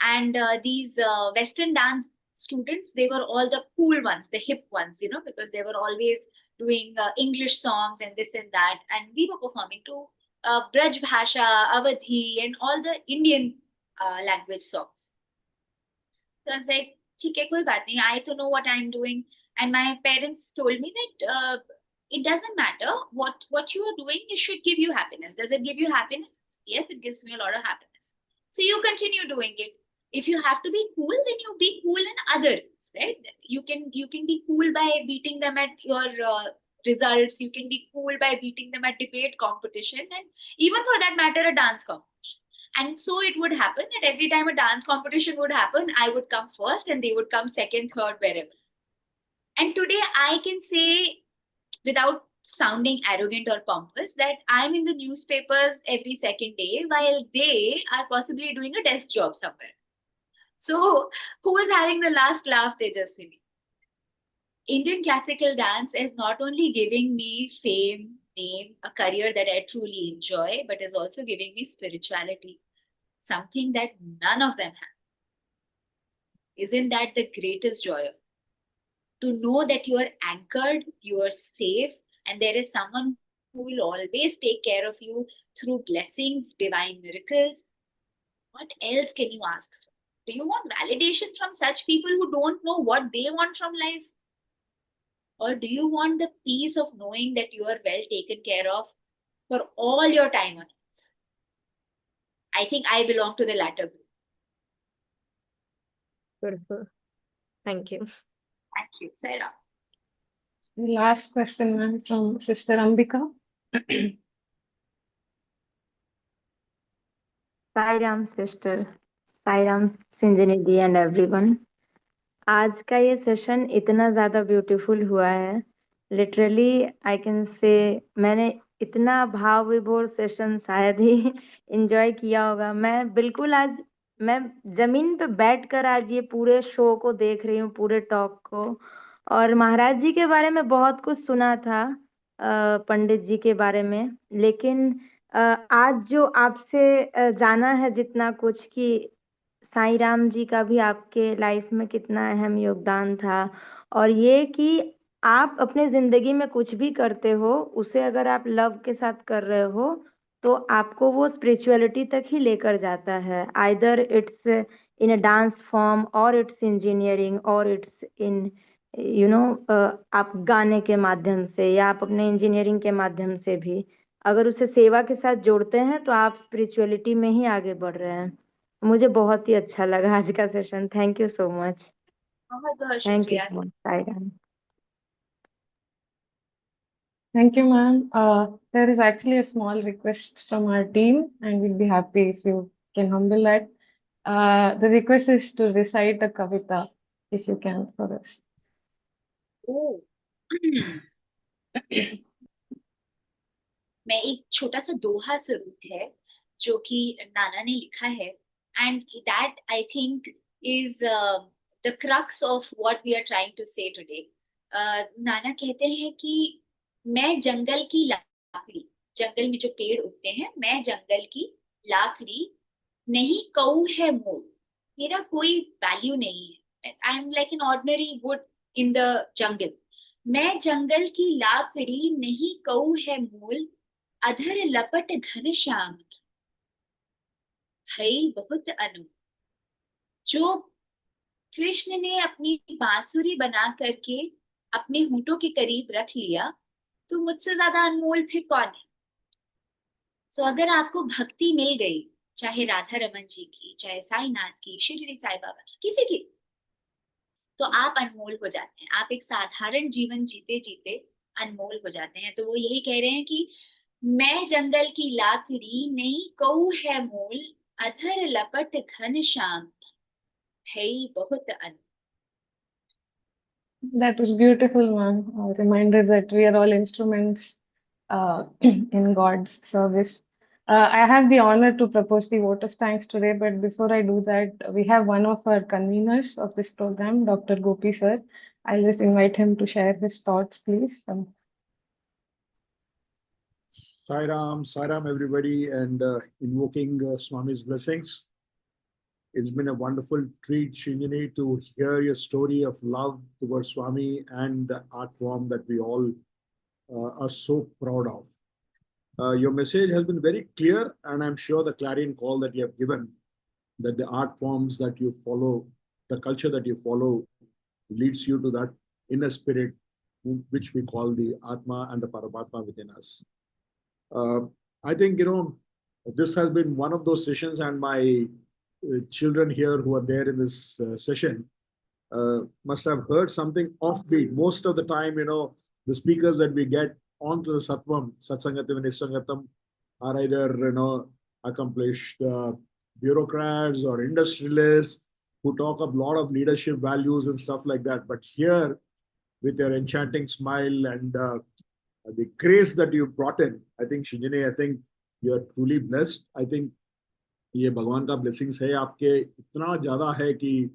And these Western dance students, they were all the cool ones, the hip ones, you know, because they were always doing English songs and this and that, and we were performing to Braj Bhasha, Awadhi, and all the Indian language songs. So I was like, "ठीक है, कोई बात नहीं. I to know what I'm doing." And my parents told me that it doesn't matter what you are doing. It should give you happiness. Does it give you happiness? Yes, it gives me a lot of happiness. So you continue doing it. If you have to be cool, then you be cool in others, right? You can be cool by beating them at your results. You can be cool by beating them at debate competition, and even for that matter, a dance competition. And so it would happen that every time a dance competition would happen, I would come first and they would come second, third, wherever. And today I can say, without sounding arrogant or pompous, that I'm in the newspapers every second day while they are possibly doing a desk job somewhere. So who is having the last laugh, Tejaswini? Indian classical dance is not only giving me fame, name, a career that I truly enjoy, but is also giving me spirituality, something that none of them have. Isn't that the greatest joy of it? To know that you are anchored, you are safe, and there is someone who will always take care of you through blessings, divine miracles. What else can you ask for? Do you want validation from such people who don't know what they want from life? Or do you want the peace of knowing that you are well taken care of for all your time on earth? I think I belong to the latter group. Beautiful. Thank you. Thank you, Sarah. Last question, ma'am, from Sister Ambika. Sai Ram sister, Sai Ram Sinjani ji and everyone. आज का ये session इतना ज़्यादा beautiful हुआ है. Literally I can say मैंने इतना भाव विभोर सेशन शायद ही एंजॉय किया होगा. मैं बिल्कुल आज मैं जमीन पे बैठकर आज ये पूरे शो को देख रही हूँ, पूरे टॉक को. और महाराज जी के बारे में बहुत कुछ सुना था, पंडित जी के बारे में, लेकिन आज जो आपसे जाना है जितना कुछ कि साईं राम जी का भी आपके लाइफ में कितना अहम योगदान था, और ये कि आप अपने जिंदगी में कुछ भी करते हो उसे अगर आप लव के साथ कर रहे हो तो आपको वो स्पिरिचुअलिटी तक ही लेकर जाता है. Either it's in a dance form और इट्स इंजीनियरिंग और इट्स इन आप गाने के माध्यम से या आप अपने इंजीनियरिंग के माध्यम से भी अगर उसे सेवा के साथ जोड़ते हैं तो आप स्पिरिचुअलिटी में ही आगे बढ़ रहे हैं. मुझे बहुत ही अच्छा लगा आज का session. Thank you so much. बहुत बहुत थैंक यू शुक्रिया. So much Sai Ram. Thank you, ma'am. There is actually a small request from our team, and we'll be happy if you can humble that. The request is to recite a kavita, if you can, for us. Oh. मैं एक छोटा सा दोहा स्वरूप है जो कि नाना ने लिखा है, and that I think is the crux of what we are trying to say today. नाना कहते हैं कि मैं जंगल की लाकड़ी, जंगल में जो पेड़ उगते हैं, मैं जंगल की लाकड़ी, नहीं कऊ है मोल, मेरा कोई वैल्यू नहीं है. I am like an ordinary would in the jungle. मैं जंगल की लाकड़ी, नहीं कऊ है मोल, अधर लपट घन श्याम की, भई बहुत अनमोल. जो कृष्ण ने अपनी बांसुरी बना करके अपने होठों के करीब रख लिया, तो मुझसे ज्यादा अनमोल फिर कौन है. सो अगर आपको भक्ति मिल गई, चाहे राधा रमन जी की, चाहे साईनाथ की, शिरडी साई बाबा की, किसी की, तो आप अनमोल हो जाते हैं, आप एक साधारण जीवन जीते जीते अनमोल हो जाते हैं। तो वो यही कह रहे हैं कि मैं जंगल की लाकड़ी नहीं कऊ है मोल, अधर लपट घन श्याम है बहुत अन। That was beautiful, ma'am. A reminder that we are all instruments in God's service. I have the honor to propose the vote of thanks today, but before I do that, we have one of our conveners of this program, Dr. Gopi sir. I'll just invite him to share his thoughts, please. Sai Ram, everybody, and invoking Swami's blessings. It's been a wonderful treat, Shinjini, to hear your story of love towards Swami and the art form that we all are so proud of. Your message has been very clear, and I'm sure the clarion call that you have given, that the art forms that you follow, the culture that you follow, leads you to that inner spirit, which we call the Atma and the Paramatma within us. I think, this has been one of those sessions, and my children here who are there in this session must have heard something offbeat. Most of the time, the speakers that we get onto the Sattvam, Satsangatam and Nisangatam, are either, accomplished bureaucrats or industrialists who talk a lot of leadership values and stuff like that. But here, with your enchanting smile and the grace that you brought in, I think, Shinjini, I think you are truly blessed. I think ये भगवान का blessings है आपके, इतना ज्यादा है कि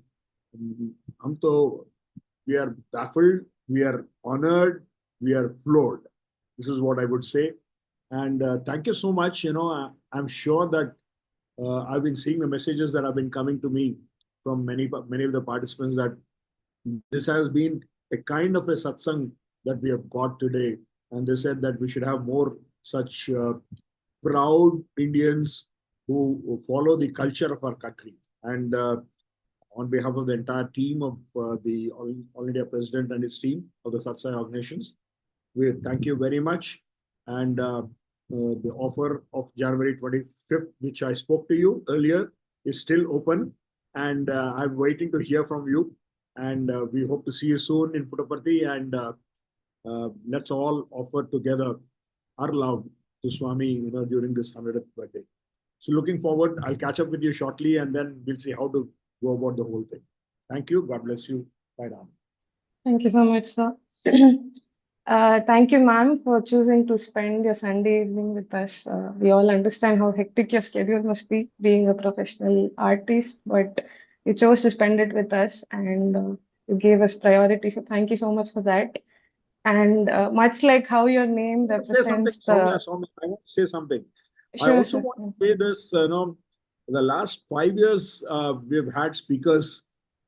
हम तो we are baffled, we are honored, we are floored. This is what I would say. And thank you so much. I'm sure that I've been seeing the messages that have been coming to me from many of the participants, that this has been a kind of a satsang that we have got today. And they said that we should have more such proud Indians who follow the culture of our country. And on behalf of the entire team of the All India President and his team of the Satsai organizations, we thank you very much. And the offer of January 25th, which I spoke to you earlier, is still open. And I'm waiting to hear from you. And we hope to see you soon in Puttaparthi. And let's all offer together our love to Swami, during this 100th birthday. So looking forward, I'll catch up with you shortly, and then we'll see how to go about the whole thing. Thank you. God bless you. Bye now. Thank you so much, sir. Thank you, ma'am, for choosing to spend your Sunday evening with us. We all understand how hectic your schedule must be, being a professional artist, but you chose to spend it with us, and you gave us priority. So thank you so much for that. And much like how your name Say something, represents Soumya, I want to say something. I Sure, also sure. want to say this, the last 5 years, we've had speakers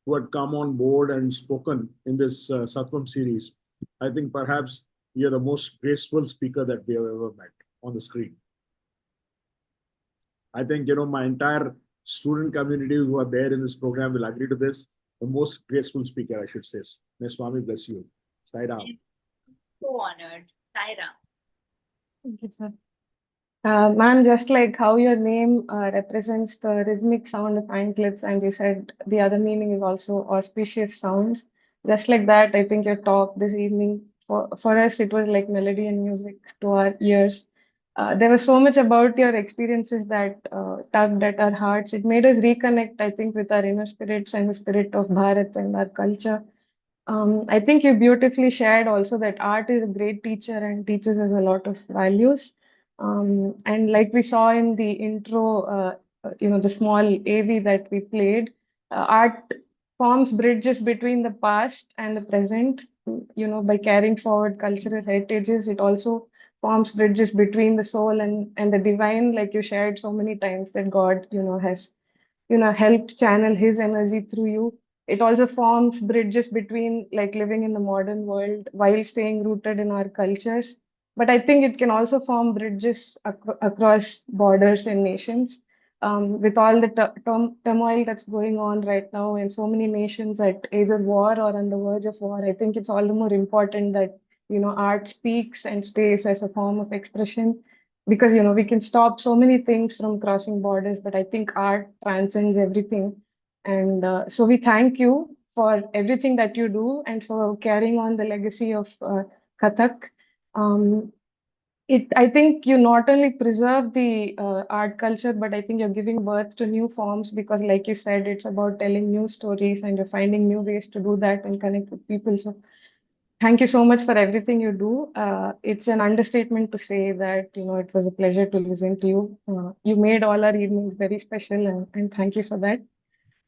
who had come on board and spoken in this Sattvam series. I think perhaps you're the most graceful speaker that we have ever met on the screen. I think, my entire student community who are there in this program will agree to this. The most graceful speaker, I should say. May Swami bless you. Sai Ram. So honored. Sai Ram. Thank you, sir. Ma'am, just like how your name represents the rhythmic sound of anklets, and you said the other meaning is also auspicious sounds. Just like that, I think your talk this evening, for us, it was like melody and music to our ears. There was so much about your experiences that tugged at our hearts. It made us reconnect, I think, with our inner spirits and the spirit of Bharat and our culture. I think you beautifully shared also that art is a great teacher and teaches us a lot of values. And like we saw in the intro, the small AV that we played, art forms bridges between the past and the present. By carrying forward cultural heritages, it also forms bridges between the soul and the divine, like you shared so many times that God, has helped channel his energy through you. It also forms bridges between like living in the modern world while staying rooted in our cultures. But I think it can also form bridges across borders and nations. With all the turmoil that's going on right now, and so many nations at either war or on the verge of war, I think it's all the more important that art speaks and stays as a form of expression, because we can stop so many things from crossing borders, but I think art transcends everything. And so we thank you for everything that you do and for carrying on the legacy of Kathak. I think you not only preserve the art culture, but I think you're giving birth to new forms because, like you said, it's about telling new stories and you're finding new ways to do that and connect with people. So, thank you so much for everything you do. It's an understatement to say that, it was a pleasure to listen to you. You made all our evenings very special, and thank you for that.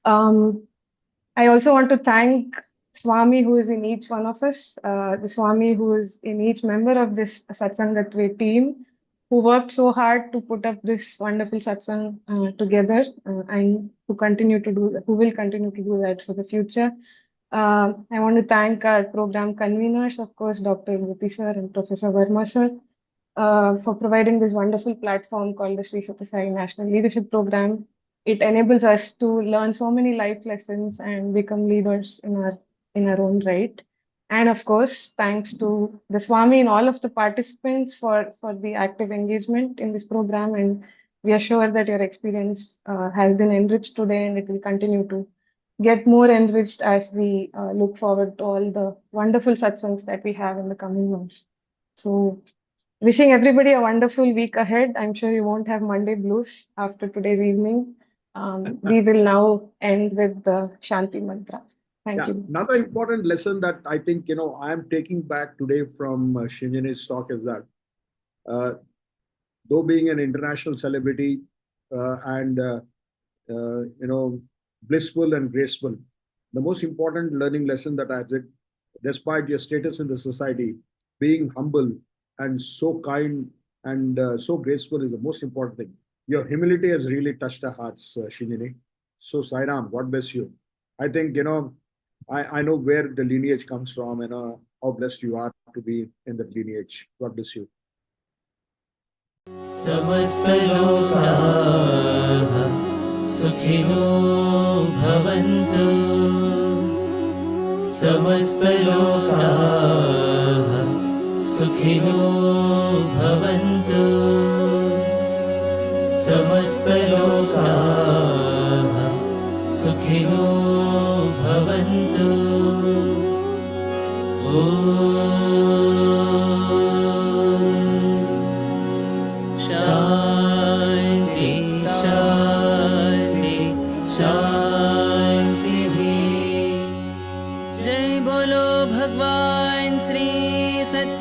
I also want to thank Swami, who is in each one of us, the Swami who is in each member of this Satsangatve team, who worked so hard to put up this wonderful satsang together, and who will continue to do that for the future. I want to thank our program conveners, of course, Dr. Gopi sir and Professor Verma sir, for providing this wonderful platform called the Sri Sathya Sai National Leadership Program. It enables us to learn so many life lessons and become leaders in our own right. And of course, thanks to the Swami and all of the participants for the active engagement in this program. And we are sure that your experience has been enriched today, and it will continue to get more enriched as we look forward to all the wonderful satsangs that we have in the coming months. So, wishing everybody a wonderful week ahead. I'm sure you won't have Monday blues after today's evening. We will now end with the Shanti Mantra. Thank you. Another important lesson that I think, I am taking back today from Shinjini's talk is that though being an international celebrity and, blissful and graceful, the most important learning lesson that I've said, despite your status in the society, being humble and so kind and so graceful is the most important thing. Your humility has really touched our hearts, Shinjini. So, Sai Ram, God bless you. I think, I know where the lineage comes from and how blessed you are to be in that lineage. God bless you. सुखिनो भवन्तु समस्तलोकाः सुखिनो भवन्तु समस्तलोकाः सुखिनो भवन्तु शान्ति शान्ति शान्तिः जय बोलो भगवान श्री सत्य